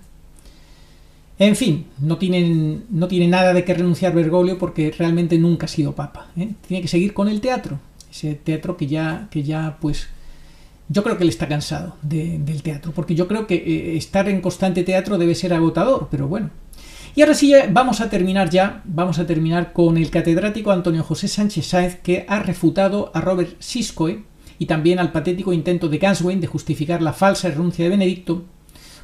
En fin, no tiene nada de que renunciar Bergoglio porque realmente nunca ha sido papa, ¿eh? Tiene que seguir con el teatro, ese teatro que ya pues yo creo que él está cansado del teatro, porque yo creo que estar en constante teatro debe ser agotador, pero bueno. Y ahora sí, vamos a terminar con el catedrático Antonio José Sánchez Sáez, que ha refutado a Robert Siskoe y también al patético intento de Ganswein de justificar la falsa renuncia de Benedicto,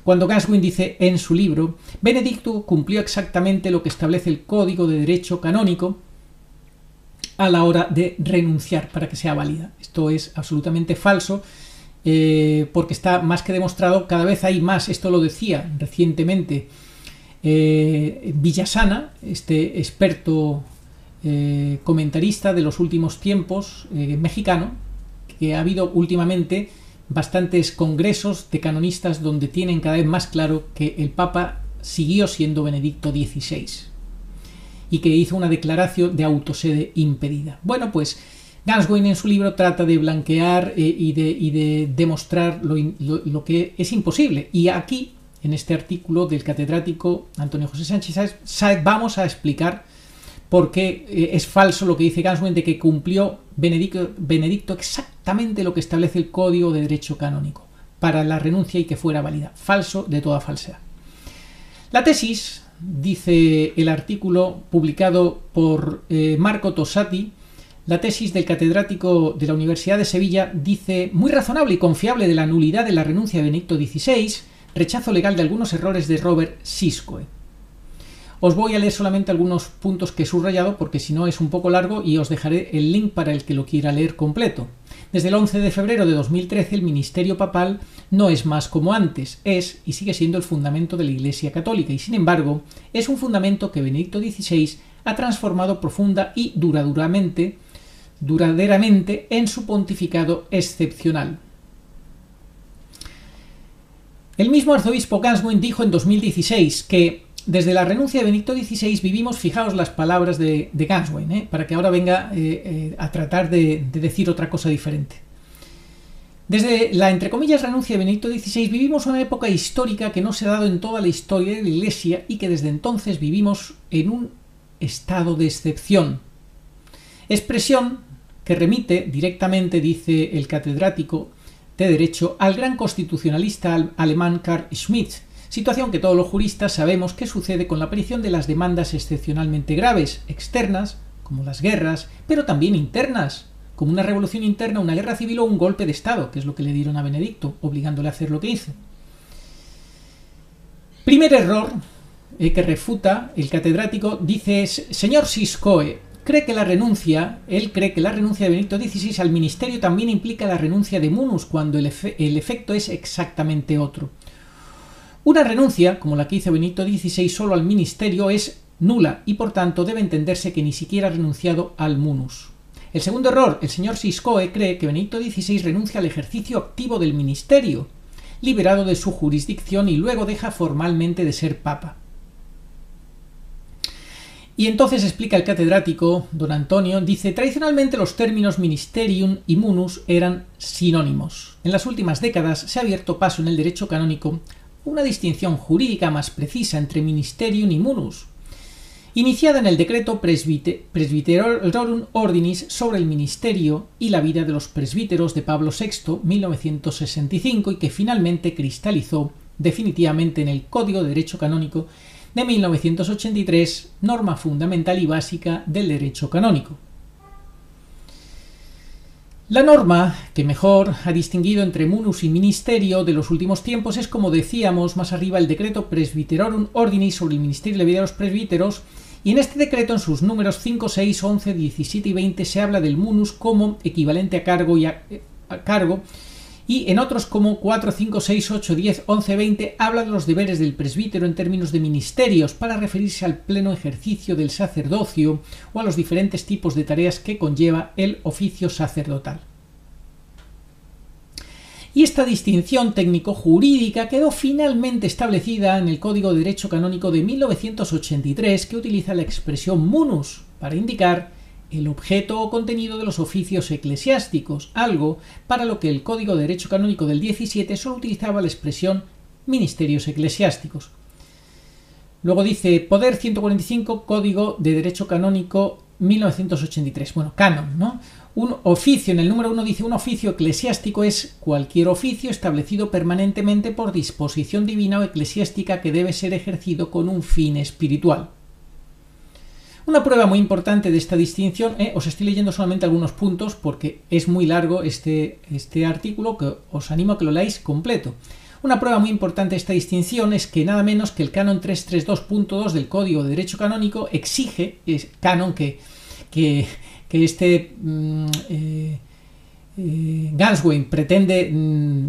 cuando Ganswein dice en su libro: Benedicto cumplió exactamente lo que establece el Código de Derecho Canónico a la hora de renunciar para que sea válida. Esto es absolutamente falso, porque está más que demostrado, cada vez hay más. Esto lo decía recientemente Villasana, este experto comentarista de los últimos tiempos mexicano, que ha habido últimamente bastantes congresos de canonistas donde tienen cada vez más claro que el Papa siguió siendo Benedicto XVI y que hizo una declaración de autosede impedida. Bueno, pues Ganswein en su libro trata de blanquear y de demostrar lo que es imposible, y aquí en este artículo del catedrático Antonio José Sánchez Sáez vamos a explicar por qué es falso lo que dice Ganswein de que cumplió Benedicto exactamente lo que establece el Código de Derecho Canónico para la renuncia y que fuera válida. Falso de toda falsedad. La tesis, dice el artículo publicado por Marco Tosati, la tesis del catedrático de la Universidad de Sevilla dice: muy razonable y confiable de la nulidad de la renuncia de Benedicto XVI, rechazo legal de algunos errores de Robert Siskoe. Os voy a leer solamente algunos puntos que he subrayado porque si no es un poco largo, y os dejaré el link para el que lo quiera leer completo. Desde el 11 de febrero de 2013 el ministerio papal no es más como antes, es y sigue siendo el fundamento de la Iglesia Católica, y sin embargo es un fundamento que Benedicto XVI ha transformado profunda y duraderamente en su pontificado excepcional. El mismo arzobispo Ganswein dijo en 2016 que desde la renuncia de Benedicto XVI vivimos, fijaos las palabras de Ganswein, para que ahora venga a tratar de decir otra cosa diferente. Desde la, entre comillas, renuncia de Benedicto XVI vivimos una época histórica que no se ha dado en toda la historia de la Iglesia y que desde entonces vivimos en un estado de excepción. Expresión que remite directamente, dice el catedrático de Derecho, al gran constitucionalista alemán Carl Schmitt, situación que todos los juristas sabemos que sucede con la aparición de las demandas excepcionalmente graves, externas, como las guerras, pero también internas, como una revolución interna, una guerra civil o un golpe de Estado, que es lo que le dieron a Benedicto, obligándole a hacer lo que hizo. Primer error que refuta el catedrático, dice: señor Siskoe, él cree que la renuncia de Benedicto XVI al ministerio también implica la renuncia de Munus, cuando el efecto es exactamente otro. Una renuncia, como la que hizo Benedicto XVI solo al ministerio, es nula y por tanto debe entenderse que ni siquiera ha renunciado al munus. El segundo error: el señor Siskoe cree que Benedicto XVI renuncia al ejercicio activo del ministerio, liberado de su jurisdicción, y luego deja formalmente de ser papa. Y entonces explica el catedrático, don Antonio, dice: tradicionalmente los términos ministerium y munus eran sinónimos. En las últimas décadas se ha abierto paso en el derecho canónico una distinción jurídica más precisa entre ministerium y munus, iniciada en el decreto Presbyterorum Ordinis sobre el ministerio y la vida de los presbíteros de Pablo VI, 1965, y que finalmente cristalizó definitivamente en el Código de Derecho Canónico de 1983, norma fundamental y básica del derecho canónico. La norma que mejor ha distinguido entre munus y ministerio de los últimos tiempos es, como decíamos más arriba, el decreto Presbyterorum Ordinis sobre el ministerio y la vida de los presbíteros, y en este decreto, en sus números 5, 6, 11, 17 y 20, se habla del munus como equivalente a cargo y en otros como 4, 5, 6, 8, 10, 11, 20 habla de los deberes del presbítero en términos de ministerios para referirse al pleno ejercicio del sacerdocio o a los diferentes tipos de tareas que conlleva el oficio sacerdotal. Y esta distinción técnico-jurídica quedó finalmente establecida en el Código de Derecho Canónico de 1983, que utiliza la expresión munus para indicar el objeto o contenido de los oficios eclesiásticos, algo para lo que el Código de Derecho Canónico del 17 solo utilizaba la expresión ministerios eclesiásticos. Luego dice Poder 145, Código de Derecho Canónico 1983. Bueno, canon, ¿no? Un oficio, en el número 1 dice, un oficio eclesiástico es cualquier oficio establecido permanentemente por disposición divina o eclesiástica que debe ser ejercido con un fin espiritual. Una prueba muy importante de esta distinción, os estoy leyendo solamente algunos puntos porque es muy largo este artículo, que os animo a que lo leáis completo. Una prueba muy importante de esta distinción es que nada menos que el canon 332.2 del Código de Derecho Canónico exige, es canon que Ganswein pretende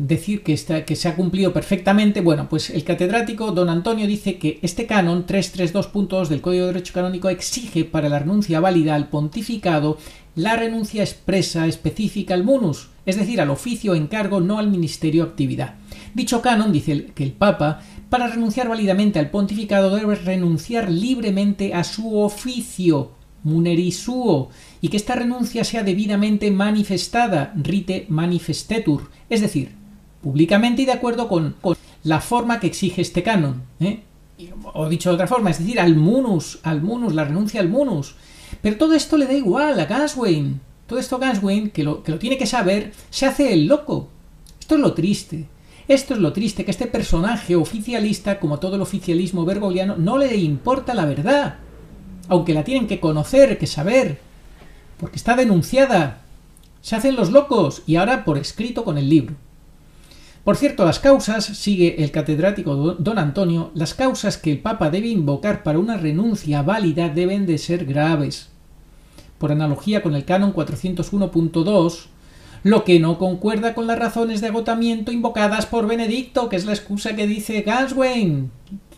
decir que se ha cumplido perfectamente. Bueno, pues el catedrático don Antonio dice que este canon 332.2 del Código de Derecho Canónico exige para la renuncia válida al pontificado la renuncia expresa específica al munus, es decir, al oficio o encargo, no al ministerio o actividad. Dicho canon dice que el Papa, para renunciar válidamente al pontificado, debe renunciar libremente a su oficio, muneri suo, y que esta renuncia sea debidamente manifestada, rite manifestetur, es decir, públicamente y de acuerdo con la forma que exige este canon, o dicho de otra forma, es decir, al munus, la renuncia al munus. Pero todo esto le da igual a Ganswein. Todo esto Ganswein, que lo tiene que saber, se hace el loco. Esto es lo triste. Esto es lo triste, que este personaje oficialista, como todo el oficialismo bergogliano, no le importa la verdad. Aunque la tienen que conocer, que saber, porque está denunciada. Se hacen los locos, y ahora por escrito con el libro. Por cierto, las causas, sigue el catedrático don Antonio, las causas que el Papa debe invocar para una renuncia válida deben de ser graves. Por analogía con el canon 401.2, lo que no concuerda con las razones de agotamiento invocadas por Benedicto, que es la excusa que dice Ganswein.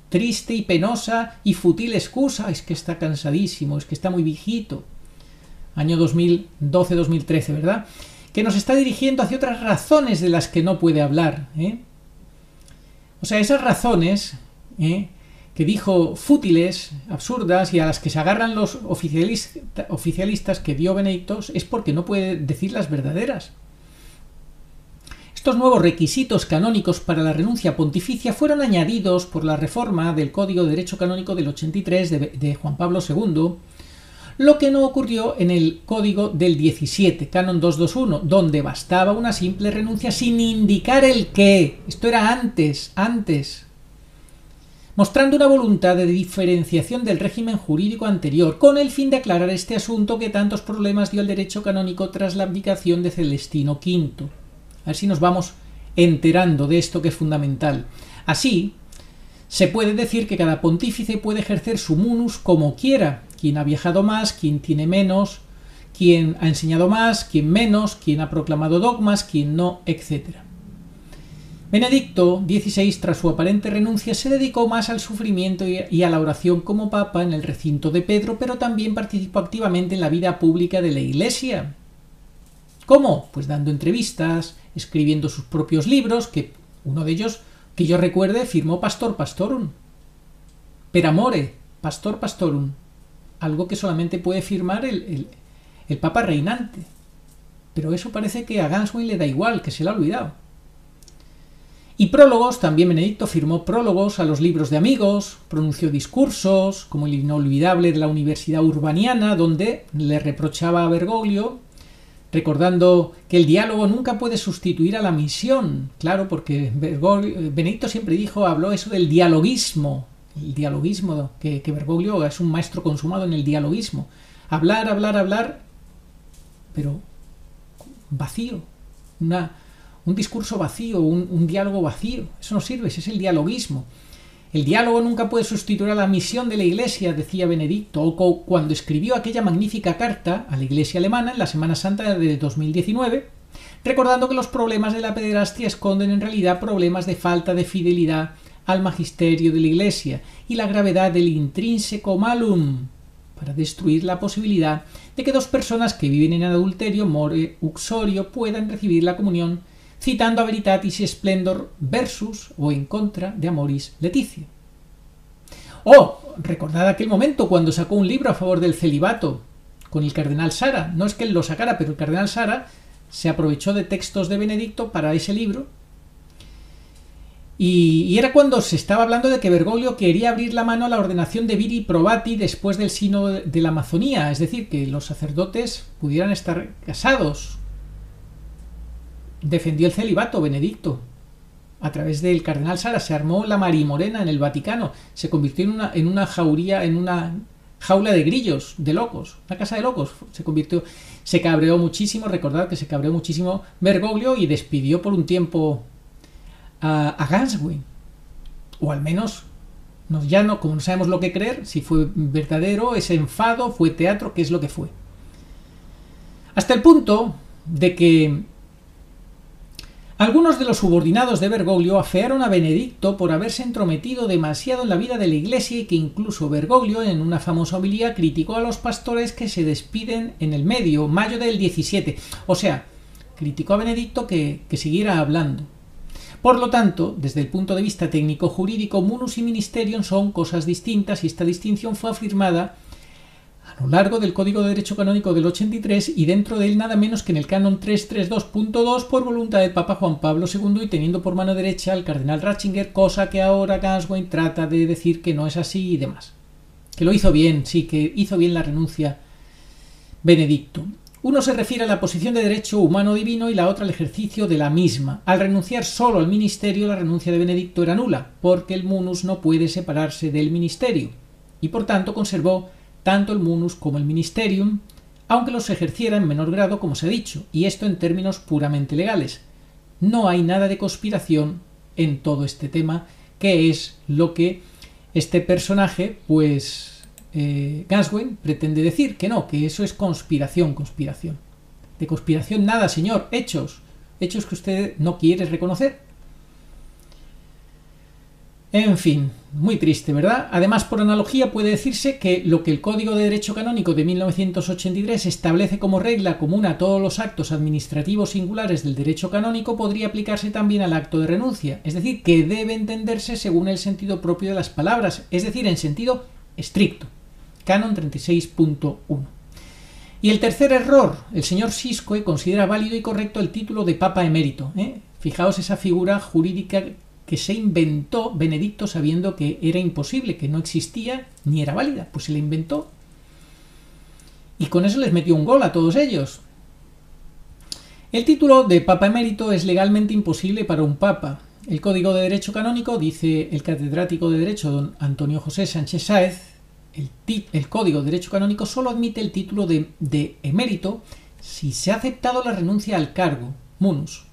Triste y penosa y fútil excusa, es que está cansadísimo, es que está muy viejito. Año 2012-2013, ¿verdad? Que nos está dirigiendo hacia otras razones de las que no puede hablar. O sea, esas razones que dijo fútiles, absurdas, y a las que se agarran los oficialistas que dio Benedicto, es porque no puede decir las verdaderas. Estos nuevos requisitos canónicos para la renuncia pontificia fueron añadidos por la reforma del Código de Derecho Canónico del 83 de Juan Pablo II, lo que no ocurrió en el Código del 17, Canon 221, donde bastaba una simple renuncia sin indicar el qué. Esto era antes, mostrando una voluntad de diferenciación del régimen jurídico anterior, con el fin de aclarar este asunto que tantos problemas dio el derecho canónico tras la abdicación de Celestino V. A ver si nos vamos enterando de esto que es fundamental. Así, se puede decir que cada pontífice puede ejercer su munus como quiera, quien ha viajado más, quien tiene menos, quien ha enseñado más, quien menos, quien ha proclamado dogmas, quien no, etc. Benedicto XVI, tras su aparente renuncia, se dedicó más al sufrimiento y a la oración como papa en el recinto de Pedro, pero también participó activamente en la vida pública de la Iglesia. ¿Cómo? Pues dando entrevistas, escribiendo sus propios libros, que uno de ellos, que yo recuerde, firmó Pastor Pastorum. Per amore, Pastor Pastorum. Algo que solamente puede firmar el Papa reinante. Pero eso parece que a Ganswein le da igual, que se lo ha olvidado. Y prólogos, también Benedicto firmó prólogos a los libros de amigos, pronunció discursos, como el inolvidable de la Universidad Urbaniana, donde le reprochaba a Bergoglio, recordando que el diálogo nunca puede sustituir a la misión. Claro, porque Benedicto siempre habló eso del dialoguismo. El dialoguismo, que Bergoglio es un maestro consumado en el dialoguismo. Hablar, hablar, hablar, pero vacío. Un discurso vacío, un diálogo vacío. Eso no sirve, ese es el dialoguismo. El diálogo nunca puede sustituir a la misión de la Iglesia, decía Benedicto, o cuando escribió aquella magnífica carta a la Iglesia alemana en la Semana Santa de 2019, recordando que los problemas de la pederastia esconden en realidad problemas de falta de fidelidad al magisterio de la Iglesia y la gravedad del intrínseco malum, para destruir la posibilidad de que dos personas que viven en adulterio more uxorio puedan recibir la comunión, citando a Veritatis Splendor versus o en contra de Amoris Laetitia. Recordad aquel momento cuando sacó un libro a favor del celibato con el cardenal Sara. No es que él lo sacara, pero el cardenal Sara se aprovechó de textos de Benedicto para ese libro. Y era cuando se estaba hablando de que Bergoglio quería abrir la mano a la ordenación de viri probati después del sínodo de la Amazonía, es decir, que los sacerdotes pudieran estar casados. Defendió el celibato Benedicto. A través del cardenal Sara se armó la marimorena en el Vaticano, se convirtió en una jauría, en una jaula de grillos, de locos, una casa de locos. Se cabreó muchísimo, recordad que se cabreó muchísimo Bergoglio y despidió por un tiempo a Ganswein, o al menos como no sabemos lo que creer, si fue verdadero ese enfado, fue teatro, qué es lo que fue, hasta el punto de que algunos de los subordinados de Bergoglio afearon a Benedicto por haberse entrometido demasiado en la vida de la Iglesia, y que incluso Bergoglio en una famosa homilía criticó a los pastores que se despiden en el medio, mayo del 17, o sea, criticó a Benedicto que siguiera hablando. Por lo tanto, desde el punto de vista técnico-jurídico, munus y ministerium son cosas distintas, y esta distinción fue afirmada a lo largo del Código de Derecho Canónico del 83 y dentro de él nada menos que en el canon 332.2 por voluntad del Papa Juan Pablo II, y teniendo por mano derecha al cardenal Ratzinger, cosa que ahora Ganswein trata de decir que no es así y demás. Que lo hizo bien, sí, que hizo bien la renuncia Benedicto. Uno se refiere a la posición de derecho humano divino y la otra al ejercicio de la misma. Al renunciar solo al ministerio, la renuncia de Benedicto era nula, porque el munus no puede separarse del ministerio, y por tanto conservó tanto el munus como el ministerium, aunque los ejerciera en menor grado, como se ha dicho, y esto en términos puramente legales. No hay nada de conspiración en todo este tema, que es lo que este personaje, pues Ganswein pretende decir, que no, que eso es conspiración. De conspiración nada, señor, hechos que usted no quiere reconocer. En fin, muy triste, ¿verdad? Además, por analogía, puede decirse que lo que el Código de Derecho Canónico de 1983 establece como regla común a todos los actos administrativos singulares del derecho canónico podría aplicarse también al acto de renuncia, es decir, que debe entenderse según el sentido propio de las palabras, es decir, en sentido estricto. Canon 36.1. Y el tercer error, el señor Siskoe considera válido y correcto el título de Papa Emérito. Fijaos esa figura jurídica que se inventó Benedicto sabiendo que era imposible, que no existía ni era válida, pues se la inventó. Y con eso les metió un gol a todos ellos. El título de Papa Emérito es legalmente imposible para un papa. El Código de Derecho Canónico, dice el catedrático de Derecho don Antonio José Sánchez Sáez, el Código de Derecho Canónico solo admite el título de emérito si se ha aceptado la renuncia al cargo, munus.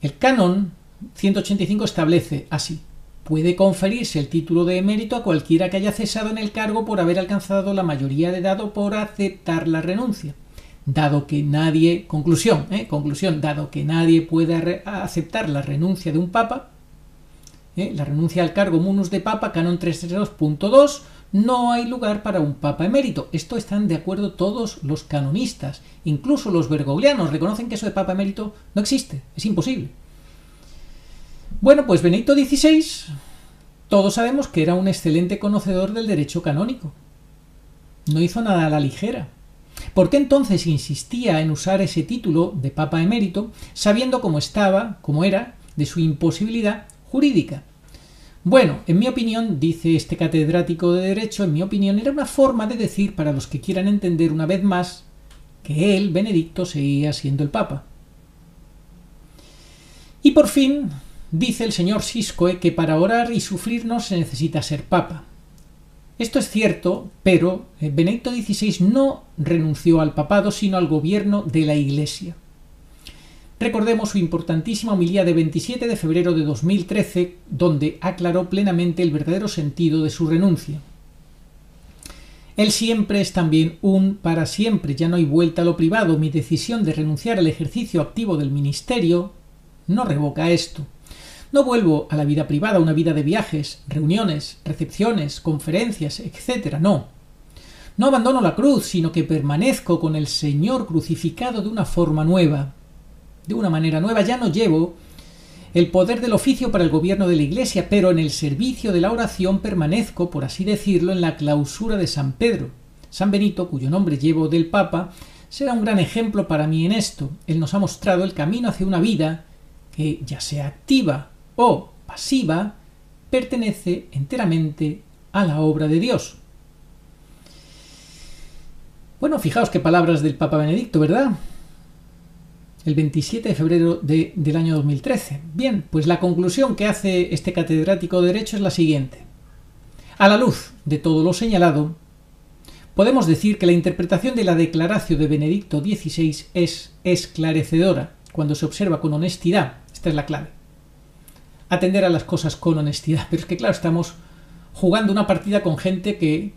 El canon 185 establece así: puede conferirse el título de emérito a cualquiera que haya cesado en el cargo por haber alcanzado la mayoría de edad o por aceptar la renuncia. Dado que nadie, conclusión, dado que nadie puede aceptar la renuncia de un papa, la renuncia al cargo munus de papa, canon 332.2, no hay lugar para un papa emérito. Esto están de acuerdo todos los canonistas, incluso los bergoglianos reconocen que eso de papa emérito no existe, es imposible. Bueno, pues Benedicto XVI, todos sabemos que era un excelente conocedor del derecho canónico. No hizo nada a la ligera. ¿Por qué entonces insistía en usar ese título de Papa Emérito, sabiendo cómo era, de su imposibilidad jurídica? Bueno, en mi opinión, dice este catedrático de Derecho, en mi opinión era una forma de decir, para los que quieran entender una vez más, que él, Benedicto, seguía siendo el Papa. Y por fin, dice el señor Siskoe que para orar y sufrir no se necesita ser Papa. Esto es cierto, pero Benedicto XVI no renunció al papado, sino al gobierno de la Iglesia. Recordemos su importantísima homilía de 27 de febrero de 2013, donde aclaró plenamente el verdadero sentido de su renuncia. El siempre es también un para siempre, ya no hay vuelta a lo privado. Mi decisión de renunciar al ejercicio activo del ministerio no revoca esto. No vuelvo a la vida privada, una vida de viajes, reuniones, recepciones, conferencias, etc. No. No abandono la cruz, sino que permanezco con el Señor crucificado de una forma nueva. De una manera nueva. Ya no llevo el poder del oficio para el gobierno de la Iglesia, pero en el servicio de la oración permanezco, por así decirlo, en la clausura de San Pedro. San Benito, cuyo nombre llevo del Papa, será un gran ejemplo para mí en esto. Él nos ha mostrado el camino hacia una vida que, ya sea activa o pasiva, pertenece enteramente a la obra de Dios. Bueno, fijaos qué palabras del Papa Benedicto, ¿verdad? El 27 de febrero del año 2013. Bien, pues la conclusión que hace este catedrático de Derecho es la siguiente. A la luz de todo lo señalado, podemos decir que la interpretación de la Declaratio de Benedicto XVI es esclarecedora cuando se observa con honestidad. Esta es la clave. Atender a las cosas con honestidad. Pero es que, claro, estamos jugando una partida con gente que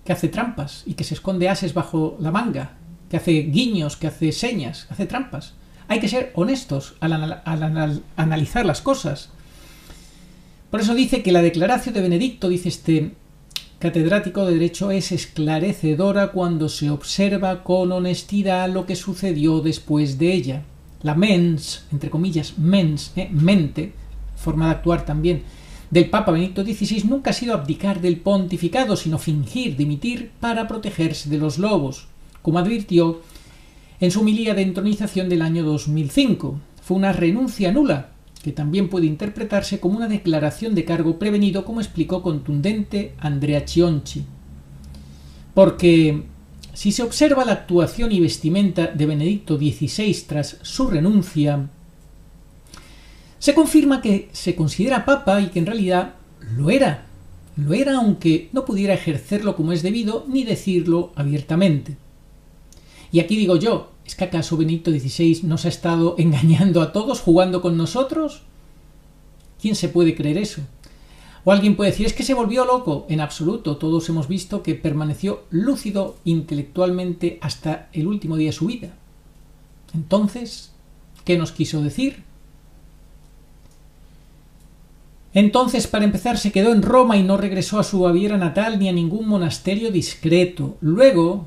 hace trampas y que se esconde ases bajo la manga, que hace guiños, que hace señas, que hace trampas. Hay que ser honestos al analizar las cosas. Por eso dice que la Declaratio de Benedicto, dice este catedrático de Derecho, es esclarecedora cuando se observa con honestidad lo que sucedió después de ella. La mens, entre comillas, mente, forma de actuar también, del Papa Benedicto XVI nunca ha sido abdicar del pontificado, sino fingir dimitir para protegerse de los lobos, como advirtió en su homilía de entronización del año 2005. Fue una renuncia nula, que también puede interpretarse como una declaración de cargo prevenido, como explicó contundente Andrea Cionci. Porque si se observa la actuación y vestimenta de Benedicto XVI tras su renuncia, se confirma que se considera papa y que en realidad lo era aunque no pudiera ejercerlo como es debido ni decirlo abiertamente. Y aquí digo yo, ¿es que acaso Benedicto XVI nos ha estado engañando a todos, jugando con nosotros? ¿Quién se puede creer eso? O alguien puede decir, es que se volvió loco. En absoluto, todos hemos visto que permaneció lúcido intelectualmente hasta el último día de su vida. Entonces, ¿qué nos quiso decir? Entonces, para empezar, se quedó en Roma y no regresó a su Baviera natal ni a ningún monasterio discreto. Luego,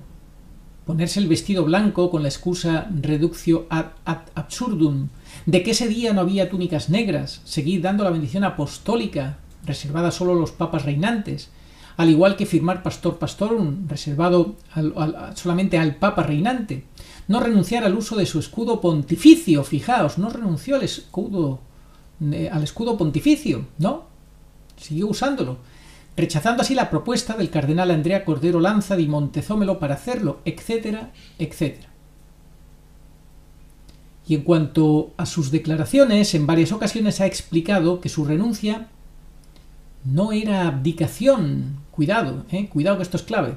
ponerse el vestido blanco con la excusa reductio ad absurdum de que ese día no había túnicas negras, seguir dando la bendición apostólica, reservada solo a los papas reinantes, al igual que firmar Pastor Pastorum, reservado solamente al papa reinante, no renunciar al uso de su escudo pontificio, fijaos, no renunció al escudo pontificio, ¿no? Siguió usándolo, rechazando así la propuesta del cardenal Andrea Cordero Lanza di Montezómelo para hacerlo, etcétera, etcétera. Y en cuanto a sus declaraciones, en varias ocasiones ha explicado que su renuncia no era abdicación. Cuidado, cuidado que esto es clave.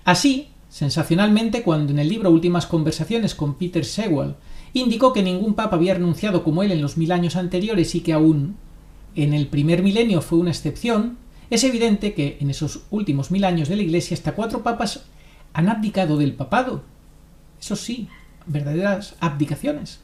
Así, sensacionalmente, cuando en el libro Últimas conversaciones con Peter Sewell indicó que ningún papa había renunciado como él en los 1000 años anteriores y que aún en el primer milenio fue una excepción, es evidente que en esos últimos 1000 años de la Iglesia hasta 4 papas han abdicado del papado. Eso sí, verdaderas abdicaciones.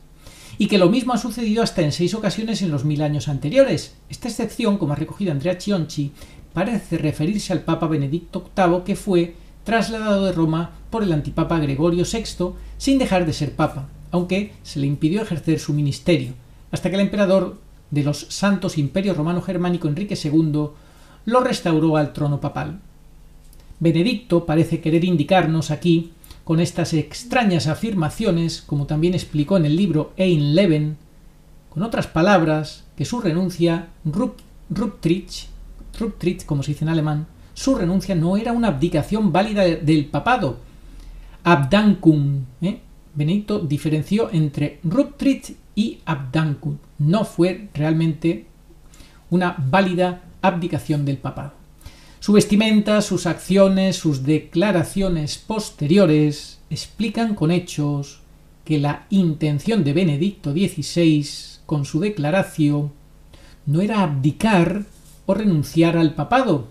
Y que lo mismo ha sucedido hasta en 6 ocasiones en los 1000 años anteriores. Esta excepción, como ha recogido Andrea Cionci, parece referirse al Papa Benedicto VIII, que fue trasladado de Roma por el antipapa Gregorio VI sin dejar de ser papa, aunque se le impidió ejercer su ministerio, hasta que el emperador de los Santos Imperio Romano Germánico Enrique II lo restauró al trono papal. Benedicto parece querer indicarnos aquí, con estas extrañas afirmaciones, como también explicó en el libro Ein Leben, con otras palabras, que su renuncia, Rücktritt, como se dice en alemán, su renuncia no era una abdicación válida del papado, Abdankung. Benedicto diferenció entre Rücktritt y Abdankung. No fue realmente una válida abdicación del papado. Su vestimenta, sus acciones, sus declaraciones posteriores explican con hechos que la intención de Benedicto XVI con su declaración no era abdicar o renunciar al papado,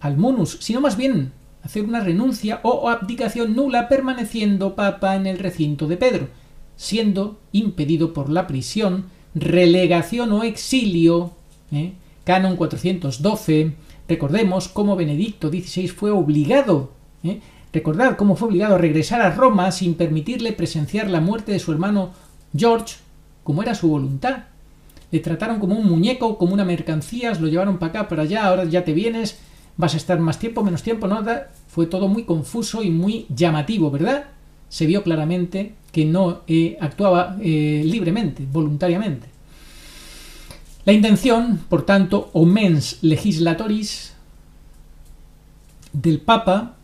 al munus, sino más bien hacer una renuncia o abdicación nula permaneciendo papa en el recinto de Pedro, siendo impedido por la prisión, relegación o exilio, Canon 412. Recordemos cómo Benedicto XVI fue obligado, recordad cómo fue obligado a regresar a Roma sin permitirle presenciar la muerte de su hermano George, como era su voluntad. Le trataron como un muñeco, como una mercancía, lo llevaron para acá, para allá, ahora ya te vienes, vas a estar más tiempo, menos tiempo, ¿no? Fue todo muy confuso y muy llamativo, ¿verdad? Se vio claramente que no actuaba libremente, voluntariamente. La intención, por tanto, o mens legislatoris del Papa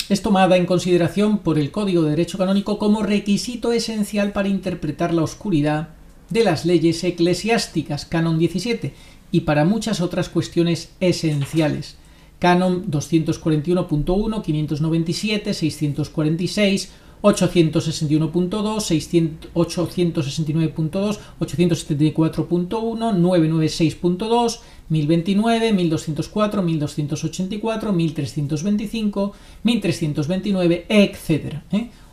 es tomada en consideración por el Código de Derecho Canónico como requisito esencial para interpretar la oscuridad de las leyes eclesiásticas, Canon 17, y para muchas otras cuestiones esenciales, Canon 241.1, 597, 646, 861.2, 869.2, 874.1, 996.2, 1029, 1204, 1284, 1325, 1329, etc.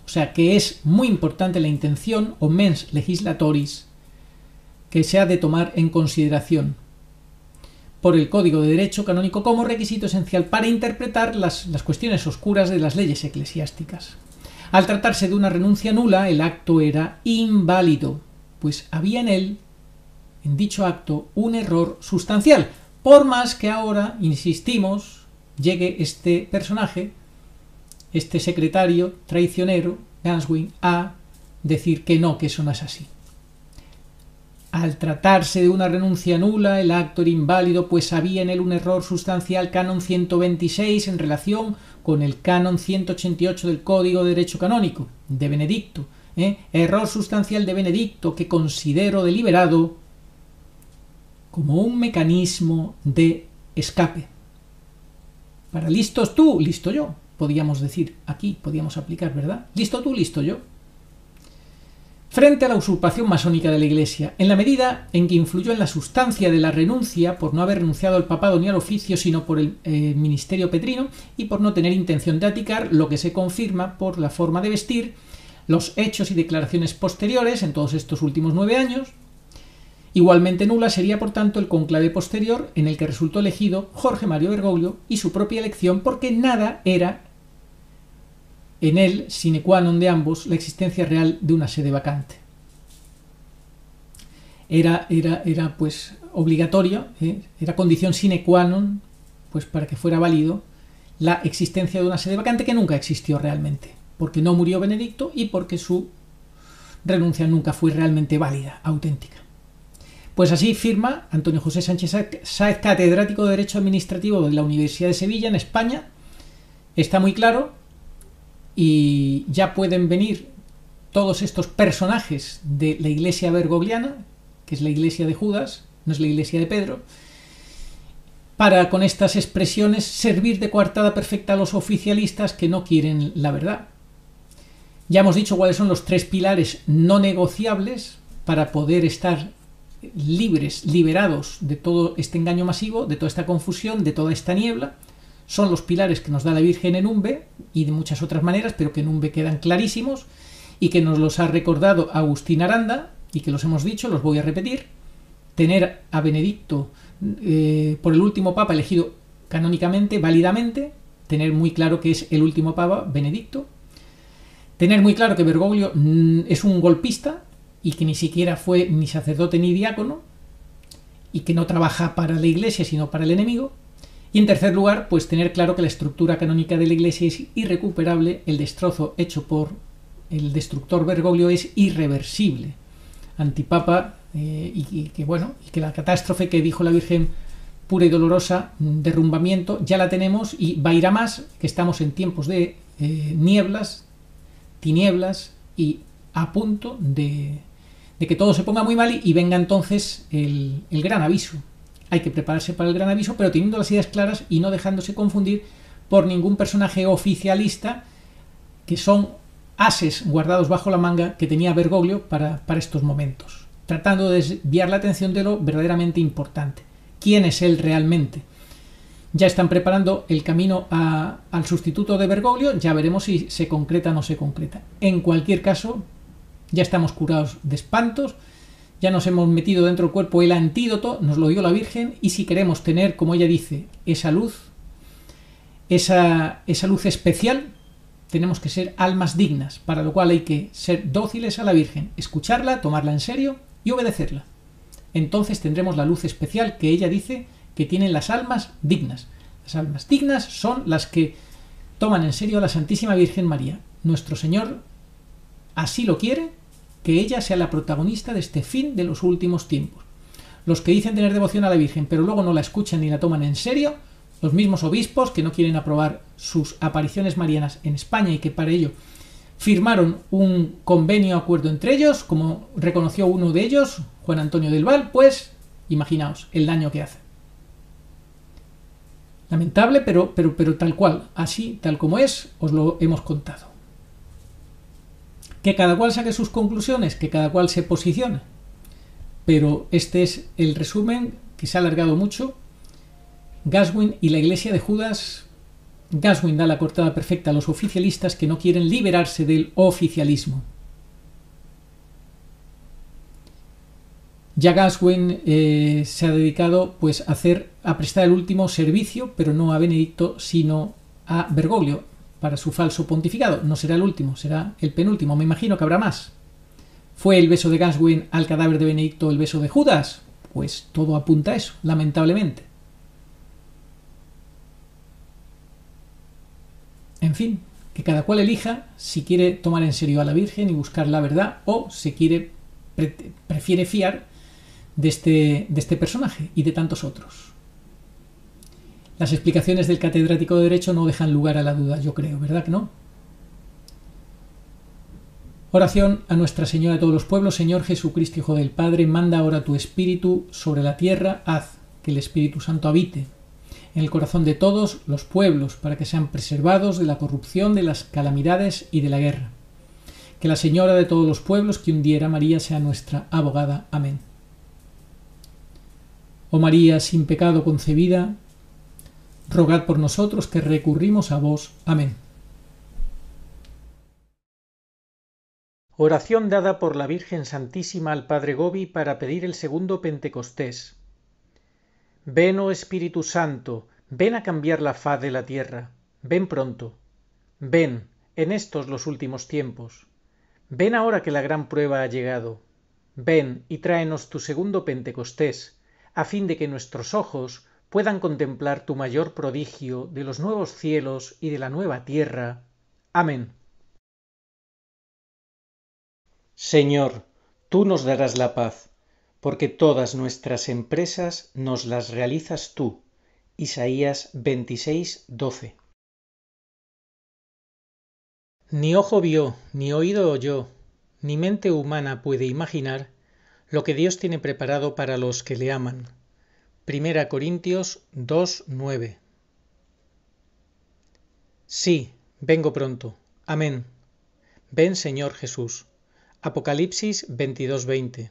O sea que es muy importante la intención o mens legislatoris que se ha de tomar en consideración por el Código de Derecho Canónico como requisito esencial para interpretar las cuestiones oscuras de las leyes eclesiásticas. Al tratarse de una renuncia nula, el acto era inválido, pues había en él, en dicho acto, un error sustancial, por más que ahora, insistimos, llegue este personaje, este secretario traicionero, Ganswein, a decir que no, que eso no es así. Al tratarse de una renuncia nula, el acto era inválido, pues había en él un error sustancial, Canon 126, en relación con el Canon 188 del Código de Derecho Canónico, de Benedicto. Error sustancial de Benedicto que considero deliberado como un mecanismo de escape. Para listos tú, listo yo, podíamos decir aquí, podíamos aplicar, ¿verdad? Listo tú, listo yo. Frente a la usurpación masónica de la Iglesia, en la medida en que influyó en la sustancia de la renuncia por no haber renunciado al papado ni al oficio, sino por el ministerio petrino y por no tener intención de abdicar, lo que se confirma por la forma de vestir, los hechos y declaraciones posteriores en todos estos últimos 9 años. Igualmente nula sería, por tanto, el conclave posterior en el que resultó elegido Jorge Mario Bergoglio y su propia elección, porque nada era en él, sine qua non de ambos, la existencia real de una sede vacante. Era pues obligatorio, era condición sine qua non, pues para que fuera válido la existencia de una sede vacante que nunca existió realmente, porque no murió Benedicto y porque su renuncia nunca fue realmente válida, auténtica. Pues así firma Antonio José Sánchez Sáez, catedrático de Derecho Administrativo de la Universidad de Sevilla, en España. Está muy claro. Y ya pueden venir todos estos personajes de la iglesia bergogliana, que es la iglesia de Judas, no es la iglesia de Pedro, para con estas expresiones servir de coartada perfecta a los oficialistas que no quieren la verdad. Ya hemos dicho cuáles son los 3 pilares no negociables para poder estar libres, liberados de todo este engaño masivo, de toda esta confusión, de toda esta niebla. Son los pilares que nos da la Virgen en Umbe y de muchas otras maneras, pero que en Umbe quedan clarísimos y que nos los ha recordado Agustín Aranda y que los hemos dicho, los voy a repetir. Tener a Benedicto por el último papa elegido canónicamente, válidamente, tener muy claro que es el último papa, Benedicto, tener muy claro que Bergoglio es un golpista y que ni siquiera fue ni sacerdote ni diácono y que no trabaja para la Iglesia sino para el enemigo. Y en tercer lugar, pues tener claro que la estructura canónica de la Iglesia es irrecuperable, el destrozo hecho por el destructor Bergoglio es irreversible. Antipapa, y que la catástrofe que dijo la Virgen pura y dolorosa, derrumbamiento, ya la tenemos y va a ir a más, que estamos en tiempos de nieblas, tinieblas y a punto de que todo se ponga muy mal y venga entonces el gran aviso. Hay que prepararse para el gran aviso, pero teniendo las ideas claras y no dejándose confundir por ningún personaje oficialista, que son ases guardados bajo la manga que tenía Bergoglio para estos momentos, tratando de desviar la atención de lo verdaderamente importante. ¿Quién es él realmente? Ya están preparando el camino al sustituto de Bergoglio, ya veremos si se concreta o no se concreta. En cualquier caso, ya estamos curados de espantos. Ya nos hemos metido dentro del cuerpo el antídoto, nos lo dio la Virgen, y si queremos tener, como ella dice, esa luz especial, tenemos que ser almas dignas, para lo cual hay que ser dóciles a la Virgen, escucharla, tomarla en serio y obedecerla. Entonces tendremos la luz especial que ella dice que tienen las almas dignas. Las almas dignas son las que toman en serio a la Santísima Virgen María. Nuestro Señor así lo quiere, que ella sea la protagonista de este fin de los últimos tiempos. los que dicen tener devoción a la Virgen, pero luego no la escuchan ni la toman en serio, los mismos obispos que no quieren aprobar sus apariciones marianas en España y que para ello firmaron un convenio acuerdo entre ellos, como reconoció uno de ellos, Juan Antonio del Val, pues imaginaos el daño que hace. Lamentable, pero tal cual, así, tal como es, os lo hemos contado. Que cada cual saque sus conclusiones, que cada cual se posicione. Pero este es el resumen, que se ha alargado mucho. Gaswin y la Iglesia de Judas. Gaswin da la cortada perfecta a los oficialistas que no quieren liberarse del oficialismo. Ya Gaswin se ha dedicado pues a prestar el último servicio, pero no a Benedicto, sino a Bergoglio, para su falso pontificado. No será el último, será el penúltimo. Me imagino que habrá más. ¿Fue el beso de Gaswin al cadáver de Benedicto el beso de Judas? Pues todo apunta a eso, lamentablemente. En fin, que cada cual elija si quiere tomar en serio a la Virgen y buscar la verdad o si prefiere fiar de este personaje y de tantos otros. Las explicaciones del catedrático de Derecho no dejan lugar a la duda, yo creo, ¿verdad que no? Oración a Nuestra Señora de todos los pueblos. Señor Jesucristo, Hijo del Padre, manda ahora tu Espíritu sobre la tierra, haz que el Espíritu Santo habite en el corazón de todos los pueblos, para que sean preservados de la corrupción, de las calamidades y de la guerra. Que la Señora de todos los pueblos que hundiera María sea nuestra abogada. Amén. Oh María, sin pecado concebida, rogad por nosotros que recurrimos a vos. Amén. Oración dada por la Virgen Santísima al Padre Gobi para pedir el segundo Pentecostés. Ven, oh Espíritu Santo, ven a cambiar la faz de la tierra. Ven pronto. Ven, en estos los últimos tiempos. Ven ahora que la gran prueba ha llegado. Ven y tráenos tu segundo Pentecostés, a fin de que nuestros ojos puedan contemplar tu mayor prodigio de los nuevos cielos y de la nueva tierra. Amén. Señor, tú nos darás la paz, porque todas nuestras empresas nos las realizas tú. Isaías 26:12. Ni ojo vio, ni oído oyó, ni mente humana puede imaginar lo que Dios tiene preparado para los que le aman. 1 Corintios 2:9. Sí, vengo pronto. Amén. Ven, Señor Jesús. Apocalipsis 22:20.